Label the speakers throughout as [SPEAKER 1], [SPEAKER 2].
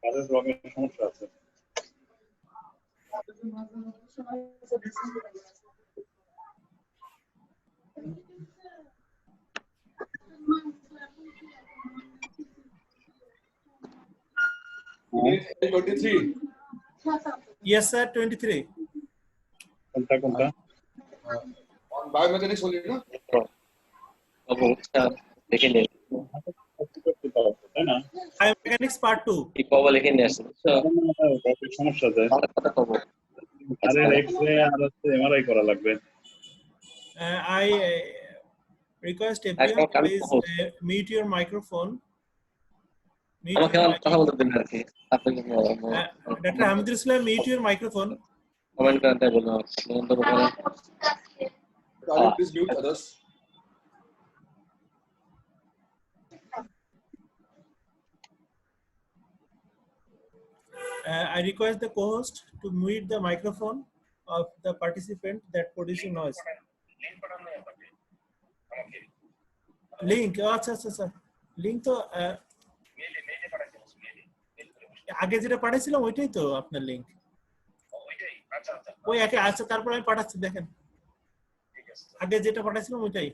[SPEAKER 1] কাজের ব্লকের সমস্যা আছে।
[SPEAKER 2] Yes, sir. 23.
[SPEAKER 1] কোনটা
[SPEAKER 3] Biomechanics only, no?
[SPEAKER 1] তাই না?
[SPEAKER 2] Biomechanics part 2.
[SPEAKER 1] ব্লকের সমস্যা আছে। আরে এক্স-রে আর এমআরআই করা লাগবে।
[SPEAKER 2] I request everyone please mute your microphone. Mute your microphone. Dr. Hamidul Islam, mute your microphone.
[SPEAKER 3] Please mute others.
[SPEAKER 2] I request the co-host to mute the microphone of the participant that producing noise. Link, আচ্ছা আচ্ছা link তো আগে যেটা পাঠাইছিলাম ওইটাই তো আপনার link ওই একে আচ্ছা তারপর আমি পাঠাচ্ছি দেখেন আগে যেটা পাঠাইছিলাম ওইটাই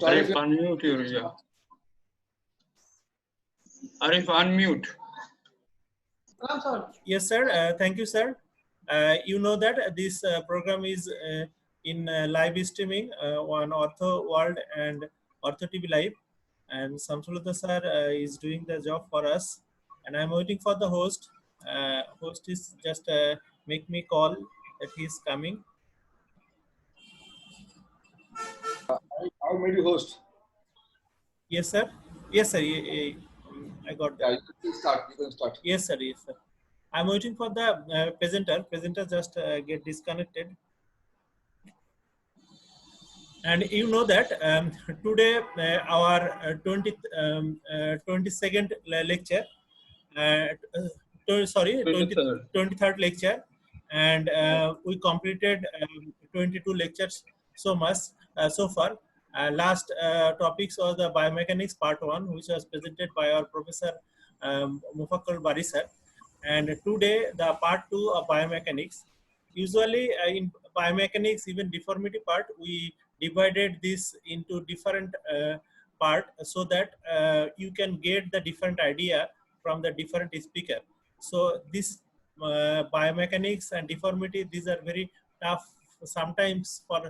[SPEAKER 4] Arif, unmute your Arif, unmute.
[SPEAKER 2] Yes, sir. Thank you, sir. You know that this program is in live streaming on Ortho World and Ortho TV Live, and Samsulata sir is doing the job for us, and I'm waiting for the host. Host is just make me call that he is coming.
[SPEAKER 3] How made you host?
[SPEAKER 2] Yes, sir. Yes, sir. I got that.
[SPEAKER 3] Yeah, you can start. You can start.
[SPEAKER 2] Yes, sir. Yes, sir. I'm waiting for the presenter. Presenter just get disconnected. And you know that today our 22nd lecture, 23rd lecture, and we completed 22 lectures so much so far. Last topics was the biomechanics part 1, which was presented by our professor Mufakkar Bari sir. And today the part 2 of biomechanics. Usually in biomechanics, even deformity part, we divided this into different part so that you can get the different idea from the different speaker. So this biomechanics and deformity, these are very tough sometimes for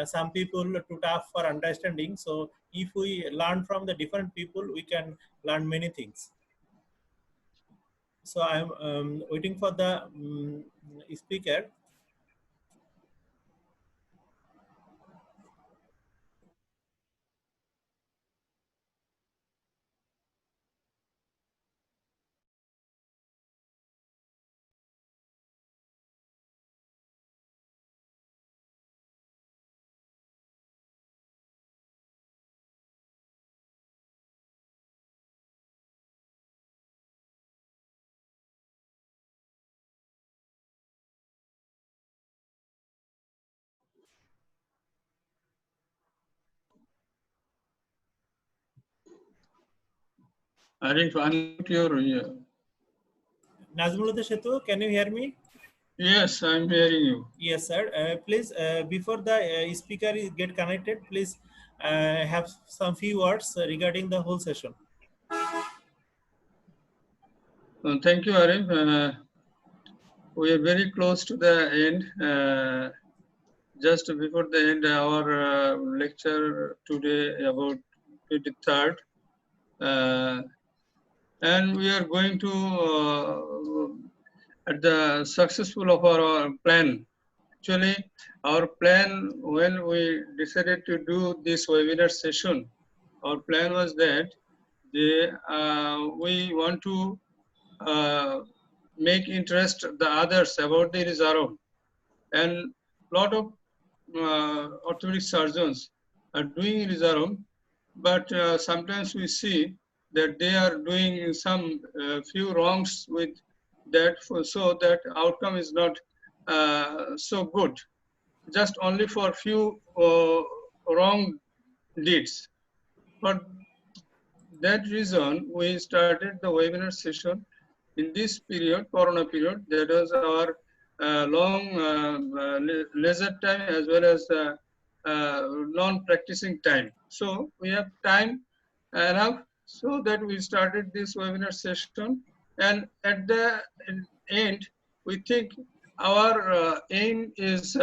[SPEAKER 2] some people to tough for understanding. So if we learn from the different people, we can learn many things. So I'm waiting for the speaker.
[SPEAKER 4] Arif, unmute your
[SPEAKER 2] Nazmullah Shetu, can you hear me?
[SPEAKER 4] Yes, I'm hearing you.
[SPEAKER 2] Yes, sir. Please, before the speaker get connected, please have some few words regarding the whole session.
[SPEAKER 4] Thank you, Arif. We are very close to the end. Just before the end, our lecture today about 23rd. And we are going to, at the successful of our plan. Actually, our plan, when we decided to do this webinar session, our plan was that we want to make interest the others about the Ilizarov. And lot of orthopedic surgeons are doing Ilizarov, but sometimes we see that they are doing some few wrongs with that, so that outcome is not so good. Just only for few wrong deeds. For that reason, we started the webinar session in this period, Corona period. That was our long leisure time as well as non-practicing time. So we have time enough so that we started this webinar session. And at the end, we think our aim is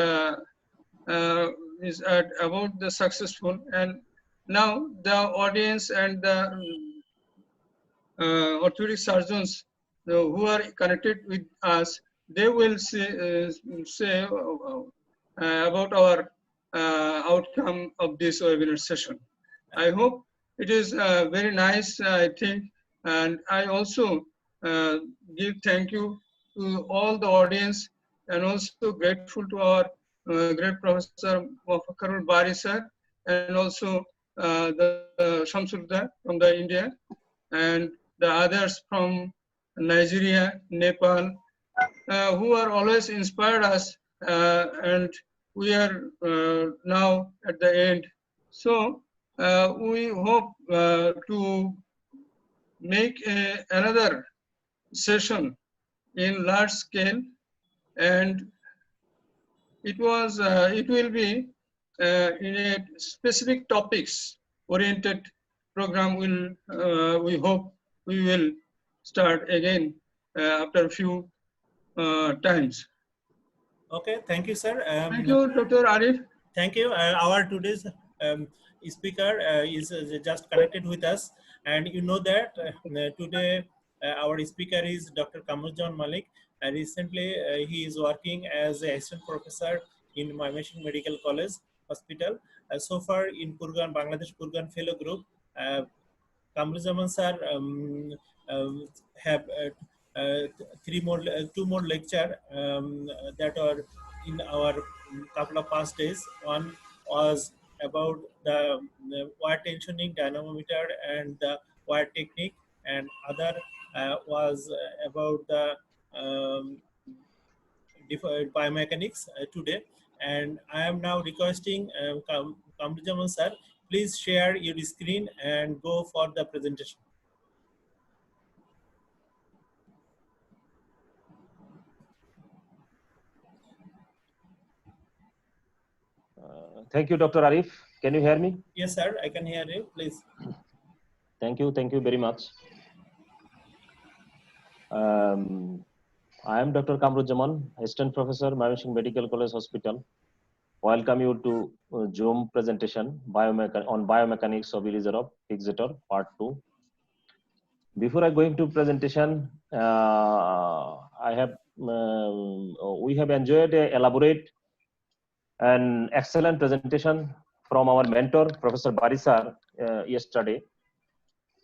[SPEAKER 4] about the successful. And now the audience and the orthopedic surgeons who are connected with us, they will say about our outcome of this webinar session. I hope it is very nice, I think, and I also give thank you to all the audience, and also grateful to our great Professor Mufakkarul Bari sir, and also the Shamsulda from the India, and the others from Nigeria, Nepal, who are always inspired us, and we are now at the end. So we hope to make another session in large scale, and it will be in a specific topics oriented program. We hope we will start again after a few times.
[SPEAKER 2] Okay, thank you, sir.
[SPEAKER 4] Thank you, Dr. Arif.
[SPEAKER 2] Thank you. Our today's speaker is just connected with us, and you know that today our speaker is Dr. Kamruzzaman Manik. Recently, he is working as an assistant professor in Biomechanics Medical College Hospital. So far in Kurgan, Bangladesh Kurgan Fellow Group, Kamruzzaman sir have two more lecture that are in our couple of past days. One was about the wire tensioning dynamometer and the wire technique, and other was about the biomechanics today. And I am now requesting Kamruzzaman sir, please share your screen and go for the presentation.
[SPEAKER 5] Thank you, Dr. Arif. Can you hear me?
[SPEAKER 2] Yes, sir, I can hear you. Please.
[SPEAKER 5] Thank you very much. I am Dr. Kamruzzaman, Assistant Professor, Biomechanics Medical College Hospital. Welcome you to Zoom presentation on biomechanics of Ilizarov fixator part 2. Before I go into presentation, we have enjoyed a elaborate and excellent presentation from our mentor, Professor Bari sir, yesterday.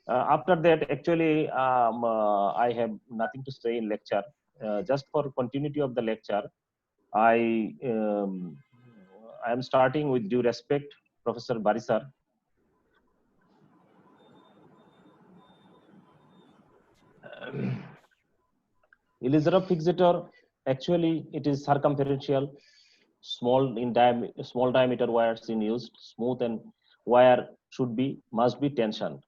[SPEAKER 5] After that, actually, I have nothing to say in lecture. Just for continuity of the lecture, I am starting with due respect, Professor Bari sir. Ilizarov fixator, actually, it is circumferential, small diameter wires in used, smooth, and wire must be tensioned.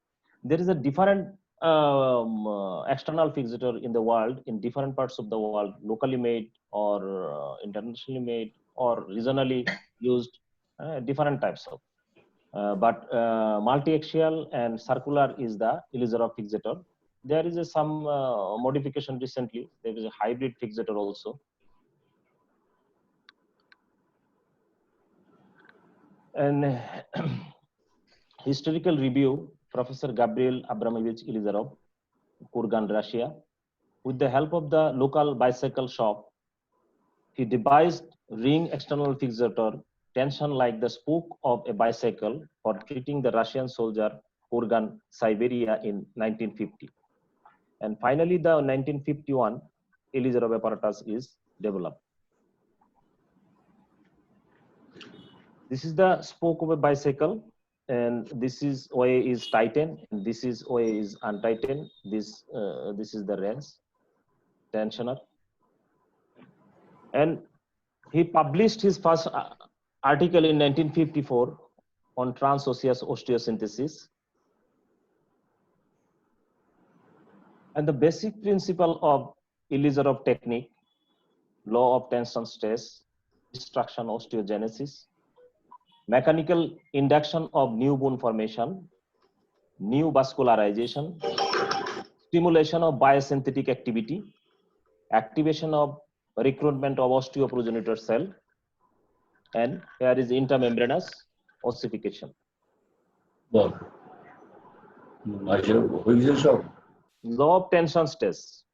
[SPEAKER 5] There is a different external fixator in the world, in different parts of the world, locally made or internationally made or regionally used, different types of. But multi-axial and circular is the Ilizarov fixator. There is some modification recently. There is a hybrid fixator also. And historical review, Professor Gabriel Abramovich Ilizarov, Kurgan, Russia. With the help of the local bicycle shop, he devised ring external fixator tension like the spoke of a bicycle for treating the Russian soldier Kurgan, Siberia in 1950. And finally, the 1951, Ilizarov apparatus is developed. This is the spoke of a bicycle, and this is OA is tightened, and this is OA is untightened. This is the wrench tensioner, and he published his first article in 1954 on transosseous osteosynthesis. And the basic principle of Ilizarov technique, law of tension stress, destruction osteogenesis, mechanical induction of new bone formation, new vascularization, stimulation of biosynthetic activity, activation of recruitment of osteoprogenitor cell, and here is intermembranous ossification. Law of tension stress.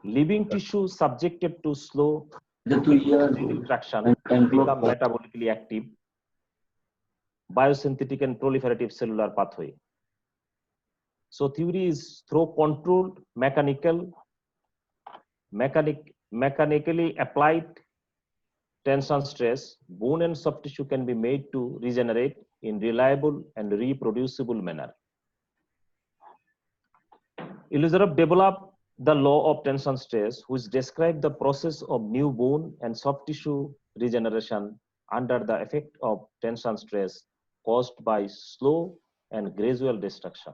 [SPEAKER 5] Living tissue subjected to slow retraction become metabolically active, biosynthetic and proliferative cellular pathway. So theory is through controlled mechanically applied tension stress, bone and soft tissue can be made to regenerate in reliable and reproducible manner. Ilizarov developed the law of tension stress, which described the process of new bone and soft tissue regeneration under the effect of tension stress caused by slow and gradual destruction.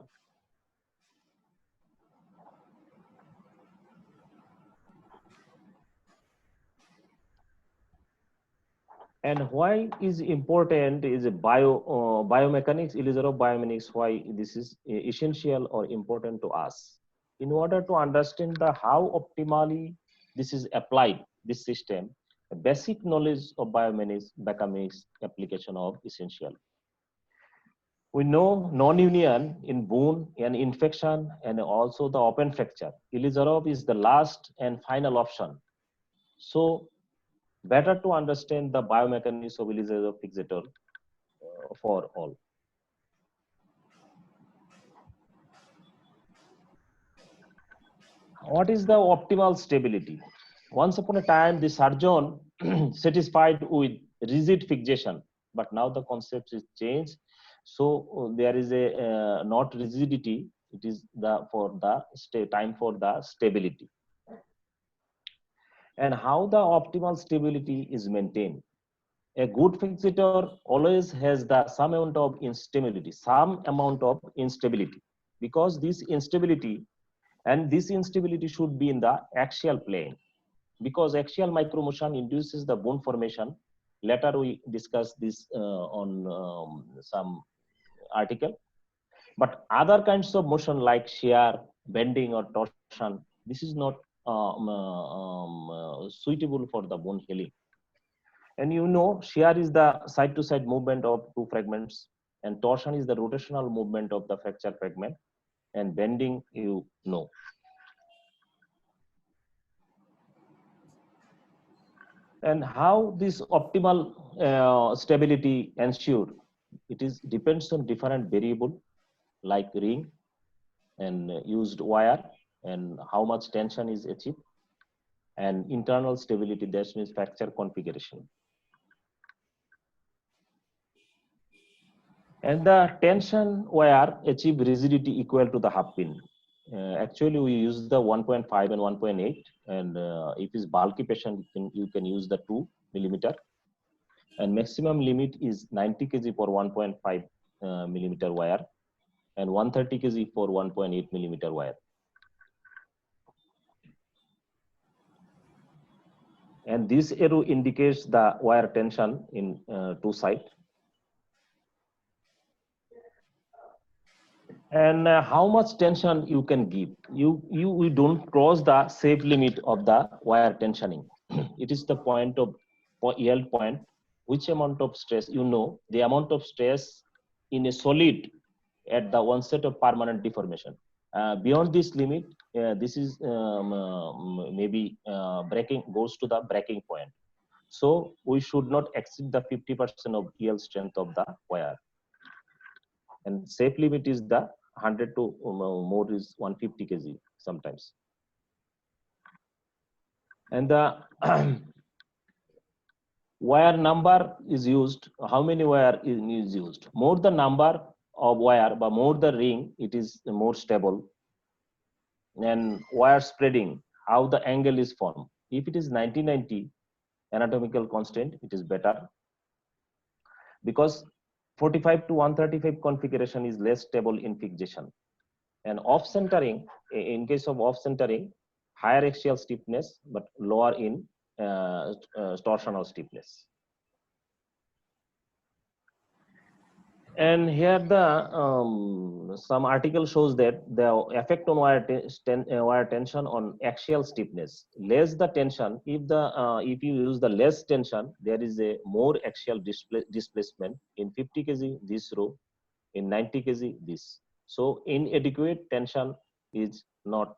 [SPEAKER 5] And why is important is biomechanics, Ilizarov biomechanics, why this is essential or important to us. In order to understand how optimally this is applied, this system, a basic knowledge of biomechanics application of essential. We know non-union in bone and infection and also the open fracture. Ilizarov is the last and final option. So better to understand the biomechanics of Ilizarov fixator for all. What is the optimal stability? Once upon a time, the surgeon satisfied with rigid fixation, but now the concept is changed. So there is a not rigidity; it is time for the stability. And how the optimal stability is maintained? A good fixator always has some amount of instability, because this instability should be in the axial plane, because axial micromotion induces the bone formation. Later we discuss this on some article. But other kinds of motion like shear, bending or torsion, this is not suitable for the bone healing. And you know, shear is the side-to-side movement of two fragments, and torsion is the rotational movement of the fracture fragment, and bending, you know. And how this optimal stability ensured? It depends on different variable like ring and used wire and how much tension is achieved, and internal stability, that means fracture configuration. And the tension wire achieve rigidity equal to the half pin. Actually, we use the 1.5 and 1.8, and if it's bulky patient, you can use the 2 millimeter. And maximum limit is 90 kg for 1.5 millimeter wire, and 130 kg for 1.8 millimeter wire. And this arrow indicates the wire tension in two sides. And how much tension you can give. We don't cross the safe limit of the wire tensioning. It is the point of yield point, which amount of stress, the amount of stress in a solid at the onset of permanent deformation. Beyond this limit, this is maybe breaking, goes to the breaking point. So we should not exceed the 50% of yield strength of the wire. And safe limit is the 100 to more is 150 kg sometimes. And the wire number is used. How many wire is used? More the number of wire, but more the ring, it is more stable. And wire spreading, how the angle is formed. If it is 90-90 anatomical constant, it is better, because 45 to 135 configuration is less stable in fixation. And off centering, in case of off centering, higher axial stiffness but lower in torsional stiffness. And here the some article shows that the effect on wire tension on axial stiffness. Less the tension, if you use the less tension, there is a more axial displacement. In 50 kg this row, in 90 kg this. So inadequate tension is not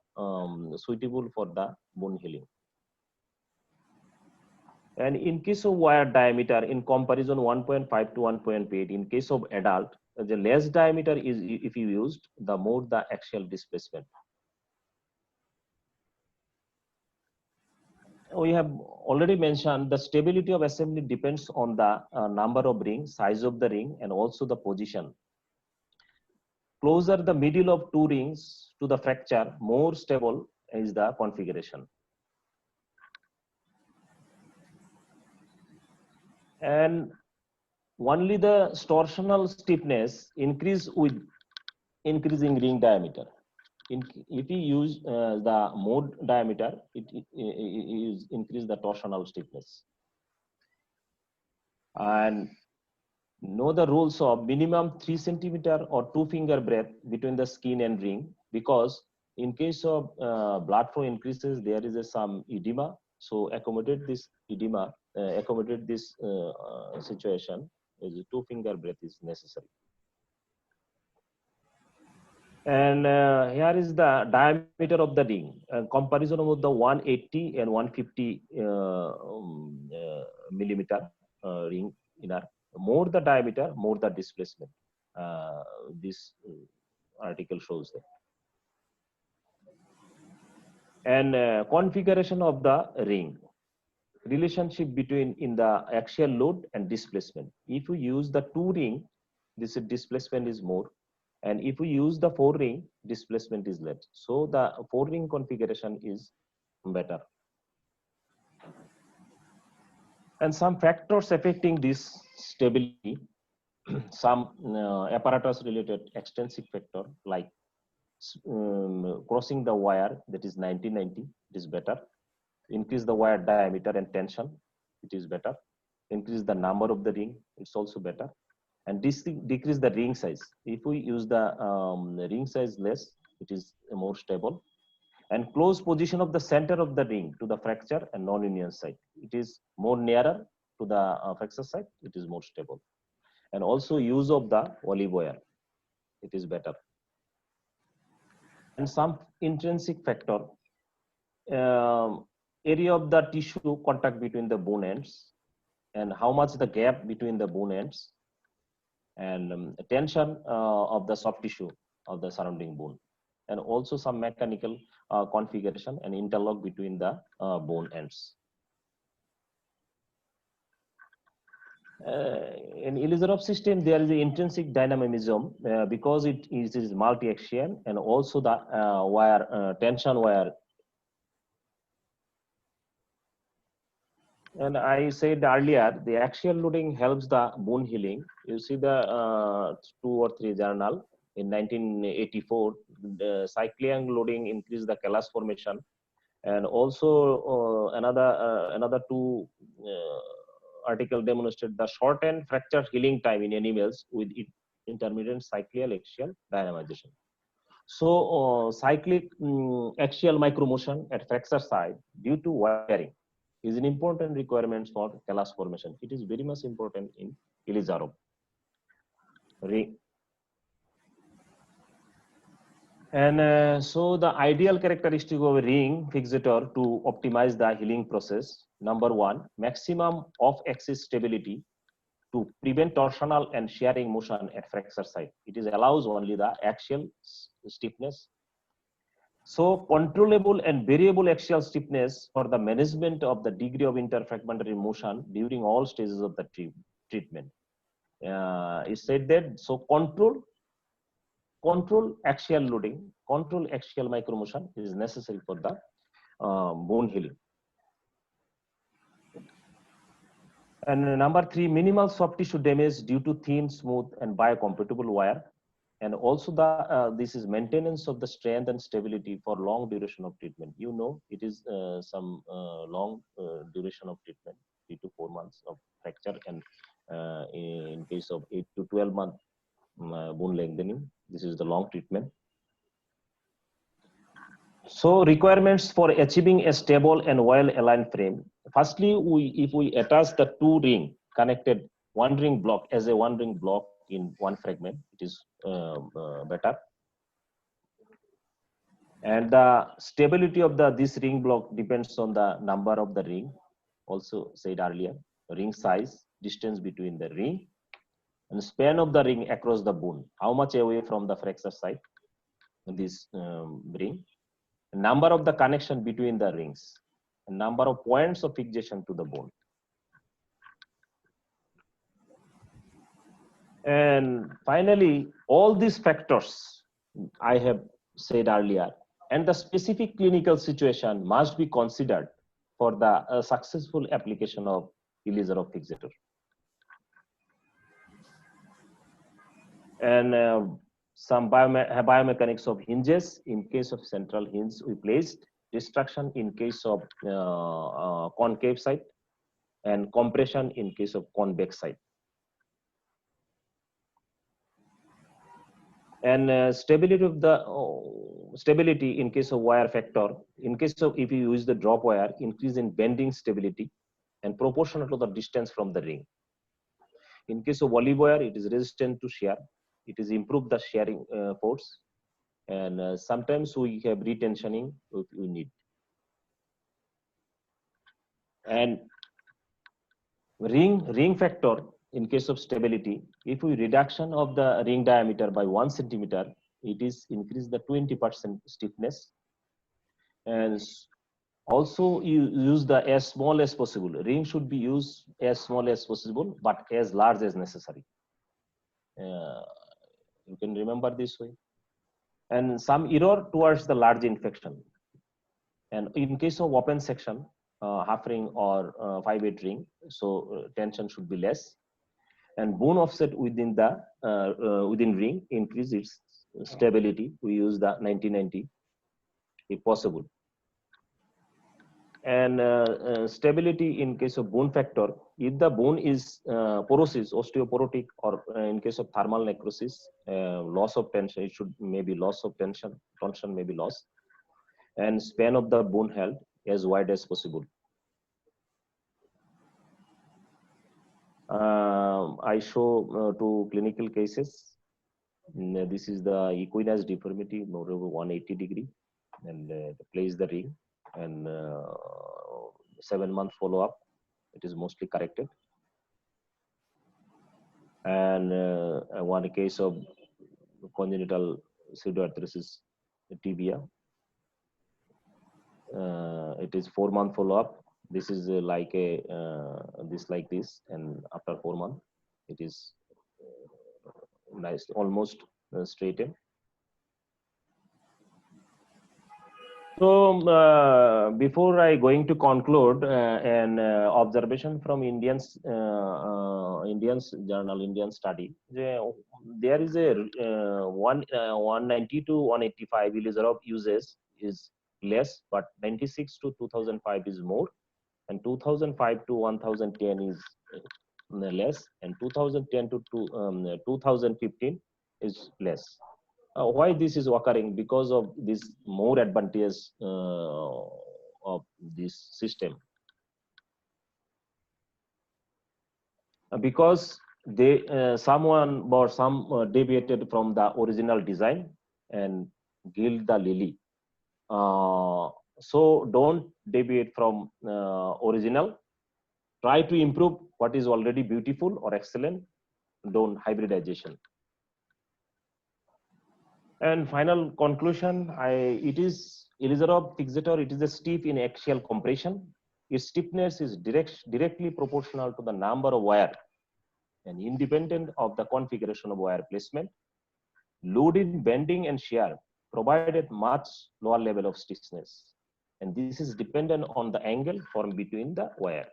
[SPEAKER 5] suitable for the bone healing. And in case of wire diameter, in comparison 1.5 to 1.8, in case of adult, the less diameter is if you used, the more the axial displacement. We have already mentioned the stability of assembly depends on the number of rings, size of the ring, and also the position. Closer the middle of two rings to the fracture, more stable is the configuration. And only the torsional stiffness increase with increasing ring diameter. If you use the more diameter, it increase the torsional stiffness. And know the rules of minimum 3 centimeter or 2 finger breadth between the skin and ring, because in case of blood flow increases, there is some edema. So accommodate this edema, accommodate this situation, is 2 finger breadth is necessary. And here is the diameter of the ring. Comparison of the 180 and 150 millimeter ring inner. More the diameter, more the displacement. This article shows that. And configuration of the ring. Relationship between in the axial load and displacement. If you use the 2 ring, this displacement is more. And if we use the 4 ring, displacement is less. So the 4 ring configuration is better. And some factors affecting this stability, some apparatus related extrinsic factor like crossing the wire, that is 90-90, it is better. Increase the wire diameter and tension, it is better. Increase the number of the ring, it's also better. And decrease the ring size. If we use the ring size less, it is more stable. And close position of the center of the ring to the fracture and non-union site. It is more nearer to the fracture site, it is more stable. And also use of the olive wire, it is better. And some intrinsic factor, area of the tissue contact between the bone ends, and how much the gap between the bone ends, and tension of the soft tissue of the surrounding bone, and also some mechanical configuration and interlock between the bone ends. In Ilizarov system, there is an intrinsic dynamism because it is multi-axial, and also the wire tension wire. And I said earlier, the axial loading helps the bone healing. You see the 2 or 3 journal in 1984, the cyclic loading increased the callus formation, and also another 2 article demonstrate the shortened fracture healing time in animals with intermittent cyclic axial dynamization. So cyclic axial micromotion at fracture site due to wiring is an important requirement for callus formation. It is very much important in Ilizarov. And so the ideal characteristic of a ring fixator to optimize the healing process. Number 1, maximum off-axis stability to prevent torsional and shearing motion at fracture site. It is allows only the axial stiffness. So controllable and variable axial stiffness for the management of the degree of interfragmentary motion during all stages of the treatment. It said that, so control axial loading, control axial micromotion is necessary for the bone healing. And number 3, minimal soft tissue damage due to thin, smooth, and biocompatible wire. And also this is maintenance of the strength and stability for long duration of treatment. You know, it is some long duration of treatment, 3 to 4 months of fracture, and in case of 8 to 12 month bone lengthening, this is the long treatment. So requirements for achieving a stable and well-aligned frame. Firstly, if we attach the 2 ring connected, 1 ring block as a 1 ring block in 1 fragment, it is better. And the stability of this ring block depends on the number of the ring, also said earlier, ring size, distance between the ring, and span of the ring across the bone, how much away from the fracture site in this ring, number of the connection between the rings, and number of points of fixation to the bone. And finally, all these factors I have said earlier and the specific clinical situation must be considered for the successful application of Ilizarov fixator. And some biomechanics of hinges. In case of central hinge, we placed destruction in case of concave site, and compression in case of convex site. And stability of the stability in case of wire factor. In case of, if you use the drop wire, increase in bending stability and proportional to the distance from the ring. In case of olive wire, it is resistant to shear. It is improved the shearing force, and sometimes we have retensioning if we need. And ring factor in case of stability, if we reduction of the ring diameter by 1 centimeter, it is increase the 20% stiffness. And also you use the as small as possible. Ring should be used as small as possible, but as large as necessary. You can remember this way. And some error towards the large infection. And in case of open section, half ring or 5/8 ring, so tension should be less. And bone offset within the within ring increase its stability. We use the 90-90 if possible. And stability in case of bone factor, if the bone is porosis, osteoporotic, or in case of thermal necrosis, loss of tension, it should maybe loss of tension may be lost, and span of the bone held as wide as possible. I show 2 clinical cases. This is the equinus deformity, more over 180 degree, and place the ring, and 7-month follow-up. It is mostly corrected. And one case of congenital pseudoarthrosis tibia. It is 4-month follow-up. This is like a this like this, and after 4 months, it is nice, almost straightened. So before I going to conclude, an observation from Indians journal, Indian study, there is a 190 to 185 Ilizarov uses is less, but 96 to 2005 is more, and 2005 to 1010 is less, and 2010 to 2015 is less. Why this is occurring? Because of this more advantage of this system. Because they someone or some deviated from the original design and gild the lily. So don't deviate from original. Try to improve what is already beautiful or excellent. Don't hybridization. And final conclusion, it is Ilizarov fixator. It is a stiff in axial compression. Its stiffness is directly proportional to the number of wire and independent of the configuration of wire placement. Loading, bending, and shear provided much lower level of stiffness, and this is dependent on the angle formed between the wire.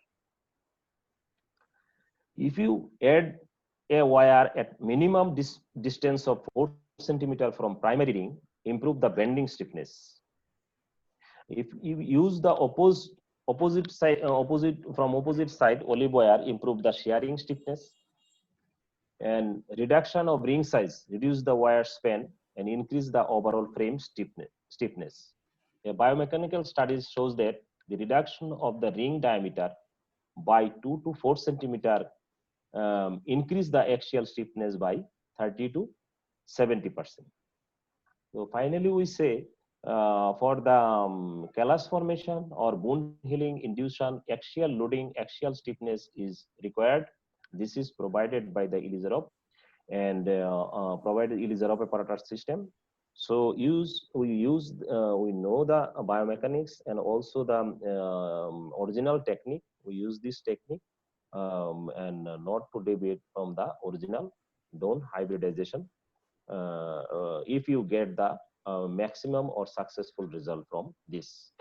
[SPEAKER 5] If you add a wire at minimum distance of 4 centimeter from primary ring, improve the bending stiffness. If you use the opposite side, opposite side olive wire, improve the shearing stiffness. And reduction of ring size, reduce the wire span and increase the overall frame stiffness. A biomechanical studies shows that the reduction of the ring diameter by 2 to 4 centimeter increase the axial stiffness by 30 to 70%. So finally, we say for the callus formation or bone healing induction, axial loading, axial stiffness is required. This is provided by the Ilizarov and provided Ilizarov apparatus system. So we know the biomechanics and also the original technique. We use this technique and not to deviate from the original, don't hybridization. If you get the maximum or successful result from this.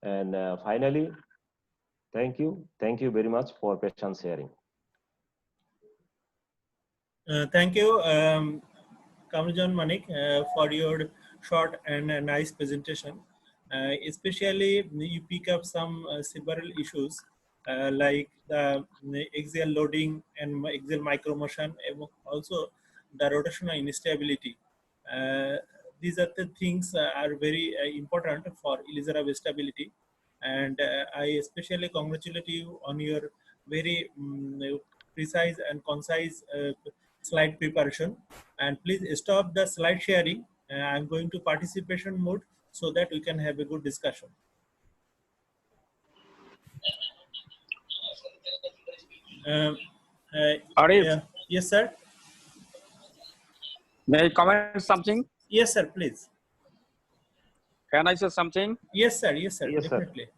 [SPEAKER 5] And finally, thank you very much for patience hearing.
[SPEAKER 2] Thank you, Kamruzzaman Manik, for your short and nice presentation. Especially, you pick up some several issues like the axial loading and axial micromotion, and also the rotational instability. These are the things are very important for Ilizarov stability. And I especially congratulate you on your very precise and concise slide preparation. And please stop the slide sharing. I'm going to participation mode so that we can have a good discussion.
[SPEAKER 6] Arif,
[SPEAKER 2] yes, sir.
[SPEAKER 6] may I comment something?
[SPEAKER 2] Yes, sir, please.
[SPEAKER 6] Can I say something?
[SPEAKER 2] Yes, sir. Yes, sir.
[SPEAKER 5] Yes, sir.
[SPEAKER 2] Definitely.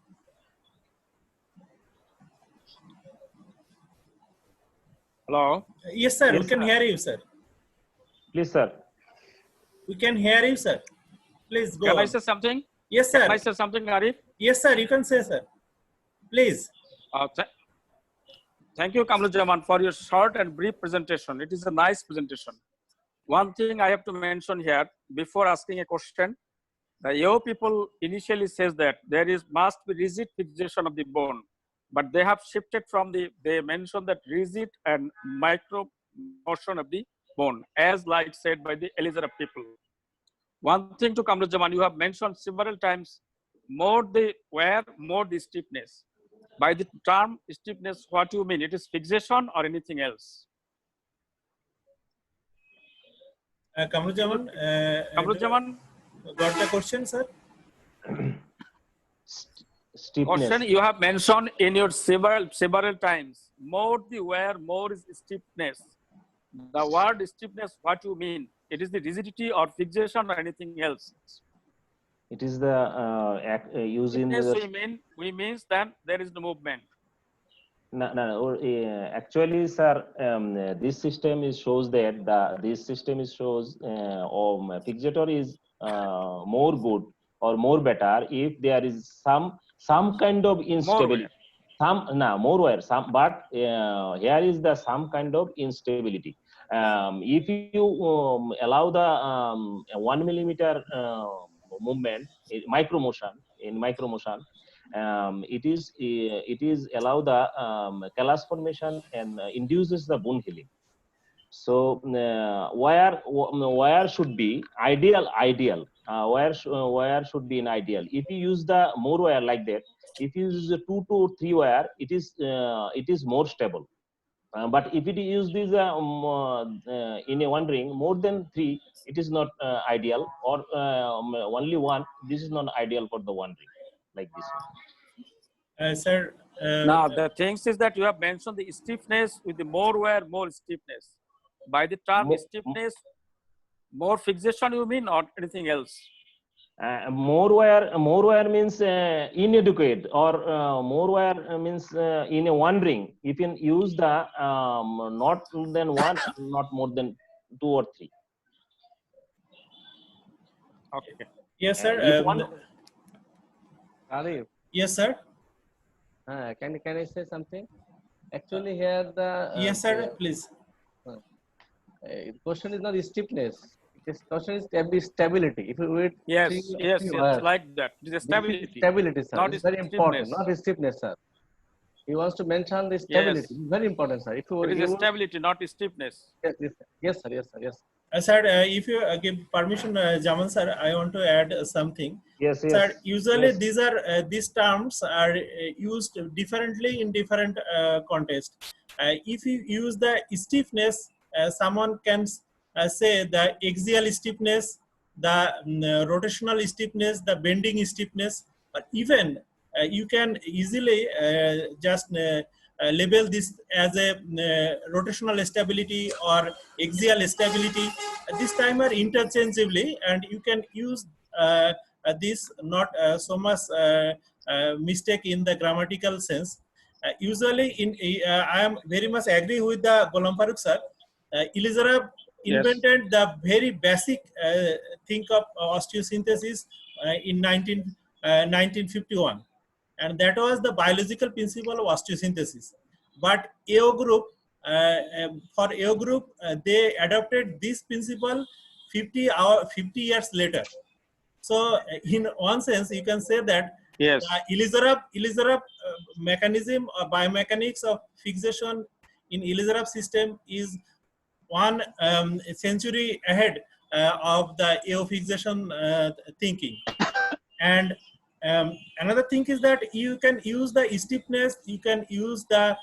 [SPEAKER 6] Hello?
[SPEAKER 2] Yes, sir.
[SPEAKER 5] Yes,
[SPEAKER 2] We can
[SPEAKER 5] sir.
[SPEAKER 2] hear you, sir.
[SPEAKER 5] Please, sir.
[SPEAKER 2] We can hear you, sir. Please go
[SPEAKER 6] Can
[SPEAKER 2] on.
[SPEAKER 6] I say something?
[SPEAKER 2] Yes, sir.
[SPEAKER 6] Can I say something, Arif?
[SPEAKER 2] Yes, sir. You can say, sir. Please.
[SPEAKER 6] Thank you, Kamruzzaman, for your short and brief presentation. It is a nice presentation. One thing I have to mention here before asking a question, the Yeo people initially says that there must be rigid fixation of the bone, but they have shifted from they mentioned that rigid and micro motion of the bone, as like said by the Ilizarov people. One thing to Kamruzzaman, you have mentioned several times, more the wear, more the stiffness. By the term stiffness, what do you mean? It is fixation or anything else?
[SPEAKER 2] Kamruzzaman,
[SPEAKER 6] Kamruzzaman,
[SPEAKER 2] got the question, sir?
[SPEAKER 5] Stiffness.
[SPEAKER 6] question you have mentioned in your several times. More the wear, more is stiffness. The word stiffness, what you mean? It is the rigidity or fixation or anything else?
[SPEAKER 5] It is the using
[SPEAKER 6] Stiffness
[SPEAKER 5] the
[SPEAKER 6] we means that there is no movement.
[SPEAKER 5] No. Actually, sir, this system shows that fixator is more good or more better if there is some kind of instability. More wire. But here is the some kind of instability. If you allow the 1 millimeter movement, micro motion, it is allow the callus formation and induces the bone healing. So wire should be ideal. Wire should be in ideal. If you use the more wire like that, if you use the 2 to 3 wire, it is more stable. But if it is this in a one ring more than 3, it is not ideal, or only one. This is not ideal for the one ring like this one.
[SPEAKER 2] Sir.
[SPEAKER 6] Now the things is that you have mentioned the stiffness with the more wear, more stiffness. By the term stiffness, More fixation you mean, or anything else?
[SPEAKER 5] More wire means inadequate, or more wire means in a one ring. You can use the not than one, not more than 2 or 3.
[SPEAKER 6] Okay.
[SPEAKER 2] Yes, sir.
[SPEAKER 5] If one,
[SPEAKER 7] Arif,
[SPEAKER 2] Yes, sir.
[SPEAKER 7] can I say something? Actually, here the
[SPEAKER 2] Yes, sir. Please.
[SPEAKER 7] question is not stiffness. This question is stability. If you read
[SPEAKER 6] Yes, yes,
[SPEAKER 7] three
[SPEAKER 6] yes,
[SPEAKER 7] words,
[SPEAKER 6] like that. It is
[SPEAKER 7] this is
[SPEAKER 6] stability.
[SPEAKER 7] stability, sir.
[SPEAKER 6] not
[SPEAKER 7] It's very important.
[SPEAKER 6] stiffness.
[SPEAKER 7] Not stiffness, sir. He wants to mention the stability.
[SPEAKER 6] Yes.
[SPEAKER 7] It's very important, sir. If you,
[SPEAKER 6] It is
[SPEAKER 7] you
[SPEAKER 6] stability, not stiffness.
[SPEAKER 7] yes, sir. Yes, sir. Yes.
[SPEAKER 2] Sir, if you give permission, Jaman sir, I want to add something.
[SPEAKER 5] yes, yes.
[SPEAKER 2] Sir, usually
[SPEAKER 5] yes.
[SPEAKER 2] these terms are used differently in different contexts. If you use the stiffness, someone can say the axial stiffness, the rotational stiffness, the bending stiffness, or even you can easily just label this as a rotational stability or axial stability. This time are interchangeably, and you can use this not so much mistake in the grammatical sense. Usually, I am very much agree with the Ghulam Farooq sir. Ilizarov invented the very basic thing of osteosynthesis in 1951, and that was the biological principle of osteosynthesis. But AO group, for AO group, they adopted this principle 50 years later. So in one sense, you can say that
[SPEAKER 6] Yes.
[SPEAKER 2] Ilizarov mechanism or biomechanics of fixation in Ilizarov system is one century ahead of the AO fixation thinking. And another thing is that you can use the stiffness, you can use the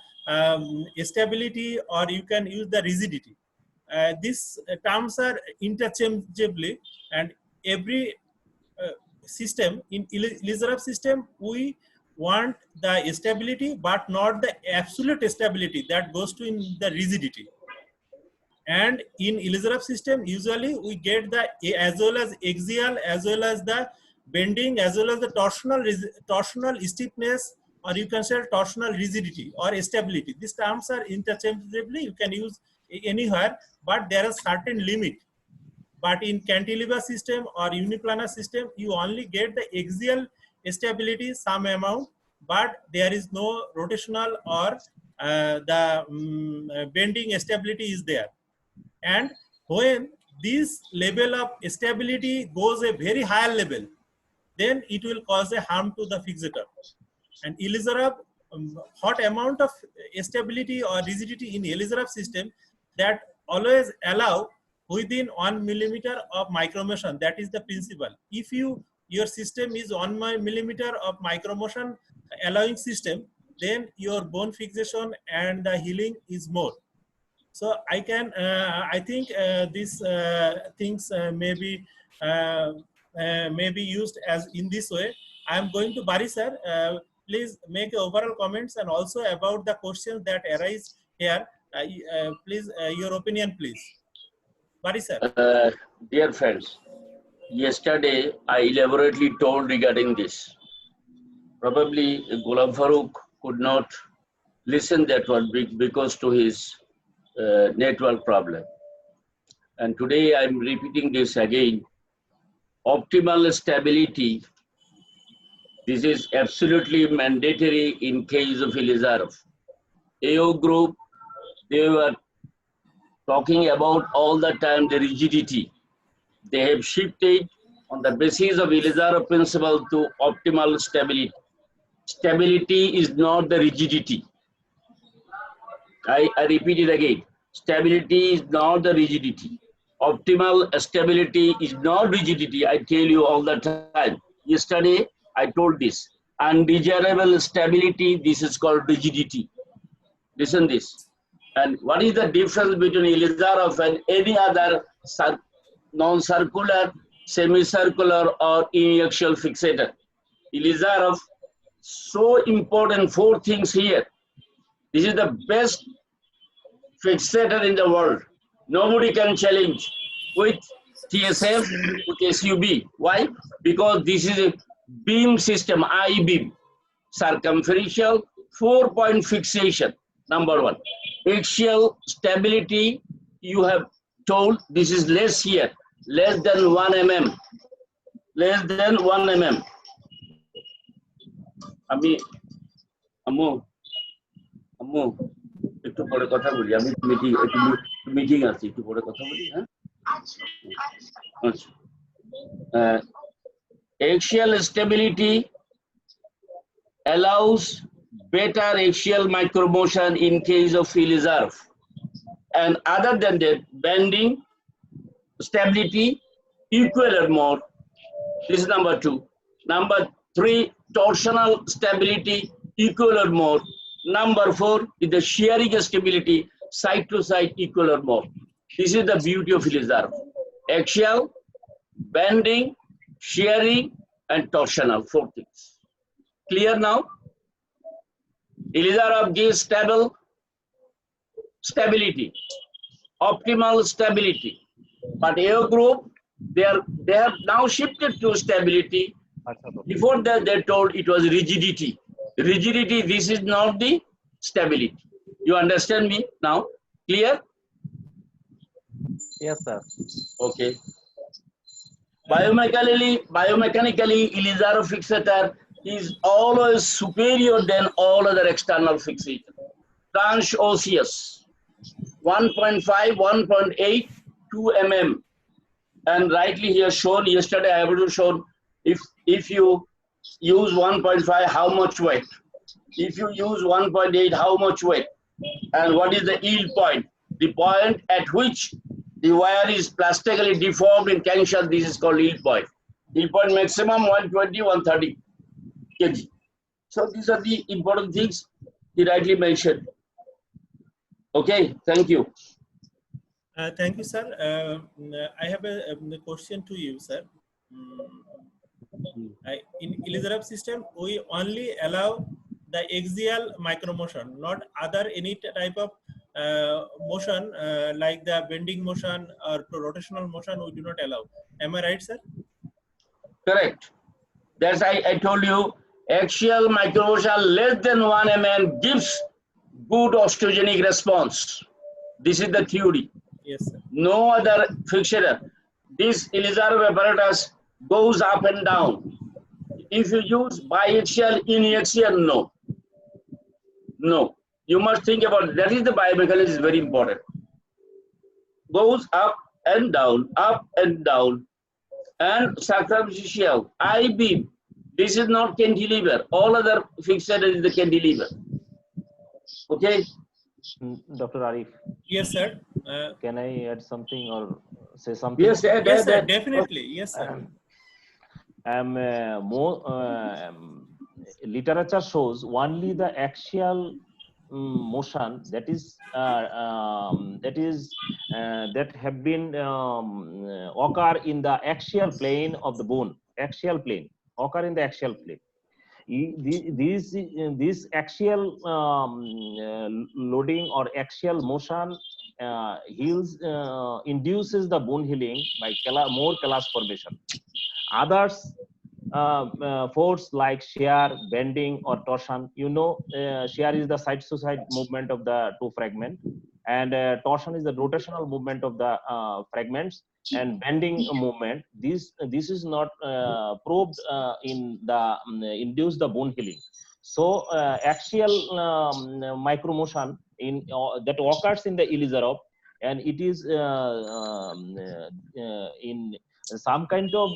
[SPEAKER 2] stability, or you can use the rigidity. These terms are interchangeably, and every system in Ilizarov system, we want the stability, but not the absolute stability that goes to in the rigidity. And in Ilizarov system, usually we get the as well as axial, as well as the bending, as well as the torsional stiffness, or you can say torsional rigidity or stability. These terms are interchangeably, you can use anywhere, but there is certain limit. But in cantilever system or uniplanar system, you only get the axial stability some amount, but there is no rotational or the bending stability is there. And when this level of stability goes a very high level, then it will cause a harm to the fixator. And Ilizarov, what amount of stability or rigidity in Ilizarov system that always allow within 1 millimeter of micromotion. That is the principle. If your system is 1 millimeter of micromotion allowing system, then your bone fixation and the healing is more. So I can, I think these things may be used as in this way. I am going to Bari sir. Please make overall comments and also about the questions that arise here. Please, your opinion, please. Bari sir.
[SPEAKER 8] Dear friends, yesterday I elaborately told regarding this. Probably Ghulam Farooq could not listen that one because to his network problem. And today I'm repeating this again. Optimal stability, this is absolutely mandatory in case of Ilizarov. AO group, they were talking about all the time the rigidity. They have shifted on the basis of Ilizarov principle to optimal stability. Stability is not the rigidity. I repeat it again. Stability is not the rigidity. Optimal stability is not rigidity. I tell you all the time. Yesterday, I told this. Undesirable stability, this is called rigidity. Listen this. And what is the difference between Ilizarov and any other non-circular, semicircular, or uniaxial fixator? Ilizarov, so important 4 things here. This is the best fixator in the world. Nobody can challenge with TSF with SUB. Why? Because this is a beam system, I-beam, circumferential 4-point fixation, number one. Axial stability, you have told this is less here, less than 1 mm, less than 1 mm. Ammu, একটু পরে কথা বলি, আমি meeting আছে, একটু পরে কথা বলি, হ্যাঁ? Axial stability allows better axial micromotion in case of Ilizarov. And other than that, bending, stability, equal or more. This is number 2. Number 3, torsional stability, equal or more. Number 4 is the shearing stability, side to side, equal or more. This is the beauty of Ilizarov. Axial, bending, shearing, and torsional, 4 things. Clear now? Ilizarov gives stability, optimal stability. But AO group, they have now shifted to stability. Before that, they told it was rigidity. Rigidity, this is not the stability. You understand me now? Clear?
[SPEAKER 7] Yes, sir.
[SPEAKER 8] Okay. Biomechanically, Ilizarov fixator is always superior than all other external fixators. Transosseous, 1.5, 1.8, 2 mm. And rightly here shown, yesterday I have shown if you use 1.5, how much weight? If you use 1.8, how much weight? And what is the yield point? The point at which the wire is plastically deformed in tension, this is called yield point. Yield point maximum 120, 130 kg. So these are the important things he rightly mentioned. Okay, thank you.
[SPEAKER 2] Thank you, sir. I have a question to you, sir. In Ilizarov system, we only allow the axial micromotion, not other any type of motion like the bending motion or rotational motion. We do not allow. Am I right, sir?
[SPEAKER 8] Correct. That's I told you, axial micromotion less than 1 mm gives good osteogenic response. This is the theory.
[SPEAKER 2] Yes, sir.
[SPEAKER 8] No other fixator. This Ilizarov apparatus goes up and down. If you use biaxial, uniaxial, no. No. You must think about it. That is the biomechanics is very important. Goes up and down, up and down. And circumferential, I-beam. This is not cantilever. All other fixator is the cantilever. Okay?
[SPEAKER 5] Dr. Arif,
[SPEAKER 2] Yes, sir.
[SPEAKER 5] can I add something or say something?
[SPEAKER 8] Yes,
[SPEAKER 2] Yes, sir. Definitely. Yes, sir.
[SPEAKER 5] Literature shows only the axial motion that have been occur in the axial plane of the bone. Axial plane occur in the axial plane. This axial loading or axial motion induces the bone healing by more callus formation. Others force like shear, bending, or torsion. You know, shear is the side-to-side movement of the two fragments, and torsion is the rotational movement of the fragments, and bending movement. This is not probed in the induce the bone healing. So axial micromotion that occurs in the Ilizarov, and it is in some kind of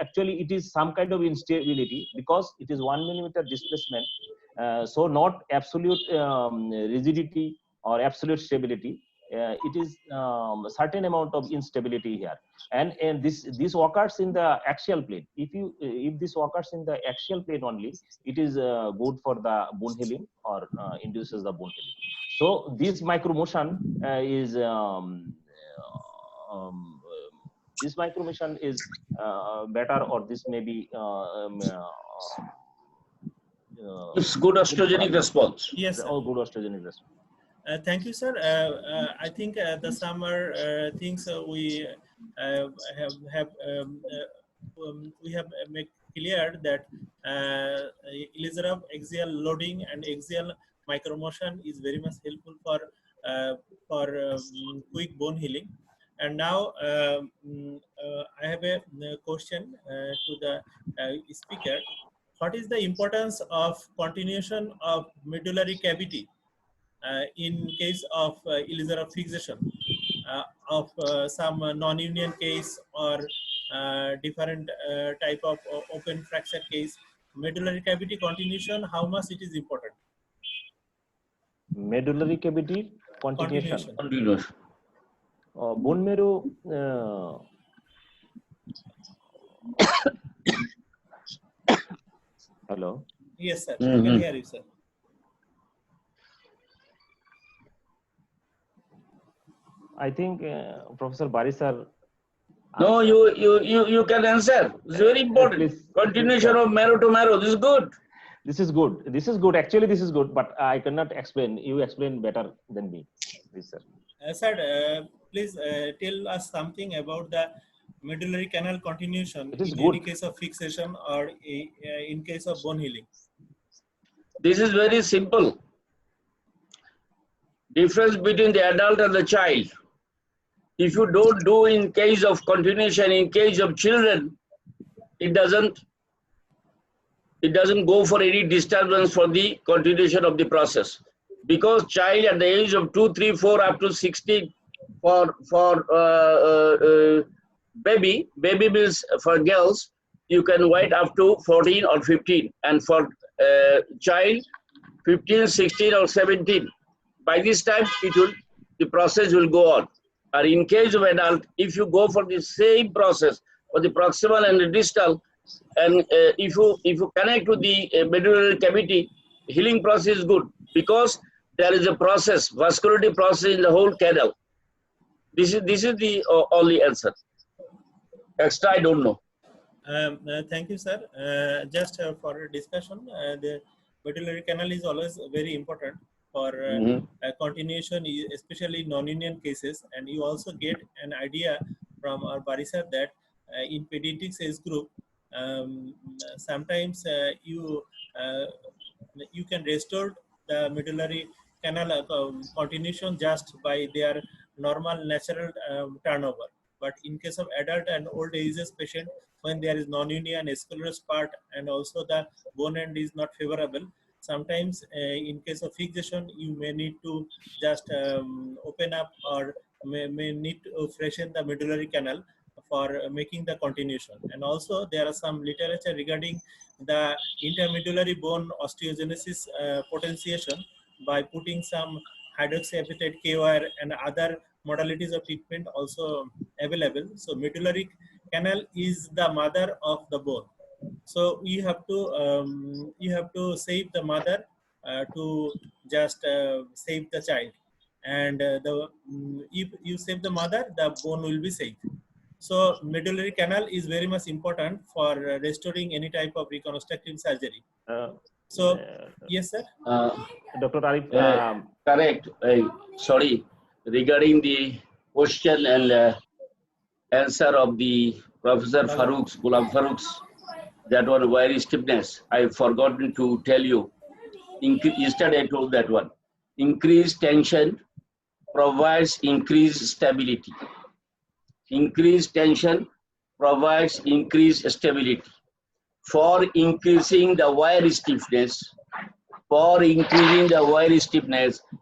[SPEAKER 5] actually it is some kind of instability because it is 1 millimeter displacement, so not absolute rigidity or absolute stability. It is a certain amount of instability here, and this occurs in the axial plane. If this occurs in the axial plane only, it is good for the bone healing or induces the bone healing. So this micromotion is this micromotion is better, or this may be
[SPEAKER 8] it's good osteogenic response.
[SPEAKER 2] Yes, sir.
[SPEAKER 5] All good osteogenic response.
[SPEAKER 2] Thank you, sir. I think the summer things we we have made clear that Ilizarov axial loading and axial micromotion is very much helpful for quick bone healing. And now I have a question to the speaker. What is the importance of continuation of medullary cavity in case of Ilizarov fixation of some non-union case or different type of open fracture case? Medullary cavity continuation, how much it is important?
[SPEAKER 5] Medullary cavity continuation.
[SPEAKER 8] Continuous.
[SPEAKER 5] Bone marrow. Hello.
[SPEAKER 2] Yes, sir. I can hear you, sir.
[SPEAKER 5] I think Professor Barisar.
[SPEAKER 8] No, you can answer. It's very important.
[SPEAKER 5] Please,
[SPEAKER 8] Continuation
[SPEAKER 5] please,
[SPEAKER 8] of marrow to marrow. This is good.
[SPEAKER 5] This is good. This is good. Actually, this is good, but I cannot explain. You explain better than me, please, sir.
[SPEAKER 2] Sir, please tell us something about the medullary canal continuation
[SPEAKER 5] It is
[SPEAKER 2] in
[SPEAKER 5] good.
[SPEAKER 2] any case of fixation or in case of bone healing.
[SPEAKER 8] This is very simple. Difference between the adult and the child. If you don't do in case of continuation, in case of children, it doesn't go for any disturbance for the continuation of the process. Because child at the age of 2, 3, 4 up to 16 for baby means for girls, you can wait up to 14 or 15, and for child 15, 16 or 17. By this time the process will go on. Or in case of adult, if you go for the same process for the proximal and the distal, and if you connect to the medullary cavity, healing process is good, because there is a process, vascularity process in the whole canal. This is the only answer. Extra I don't know.
[SPEAKER 2] Thank you, sir. Just for a discussion, the medullary canal is always very important for continuation, especially non-union cases. And you also get an idea from our Barisar that in pediatrics age group, sometimes you can restore the medullary canal continuation just by their normal natural turnover. But in case of adult and old ages patient, when there is non-union, sclerous part, and also the bone end is not favorable, sometimes in case of fixation, you may need to just open up or may need to freshen the medullary canal for making the continuation. And also there are some literature regarding the intermedullary bone osteogenesis potentiation by putting some hydroxyapatite K-wire and other modalities of treatment also available. So medullary canal is the mother of the bone. So you have to save the mother to just save the child, and if you save the mother, the bone will be saved. So medullary canal is very much important for restoring any type of reconstructive surgery. So yes, sir.
[SPEAKER 5] Dr. Arif.
[SPEAKER 8] Correct. Sorry, regarding the question and answer of the Professor Ghulam Farouk's, that one wire stiffness, I forgot to tell you. Yesterday I told that one. Increased tension provides increased stability. Increased tension provides increased stability. For increasing the wire stiffness,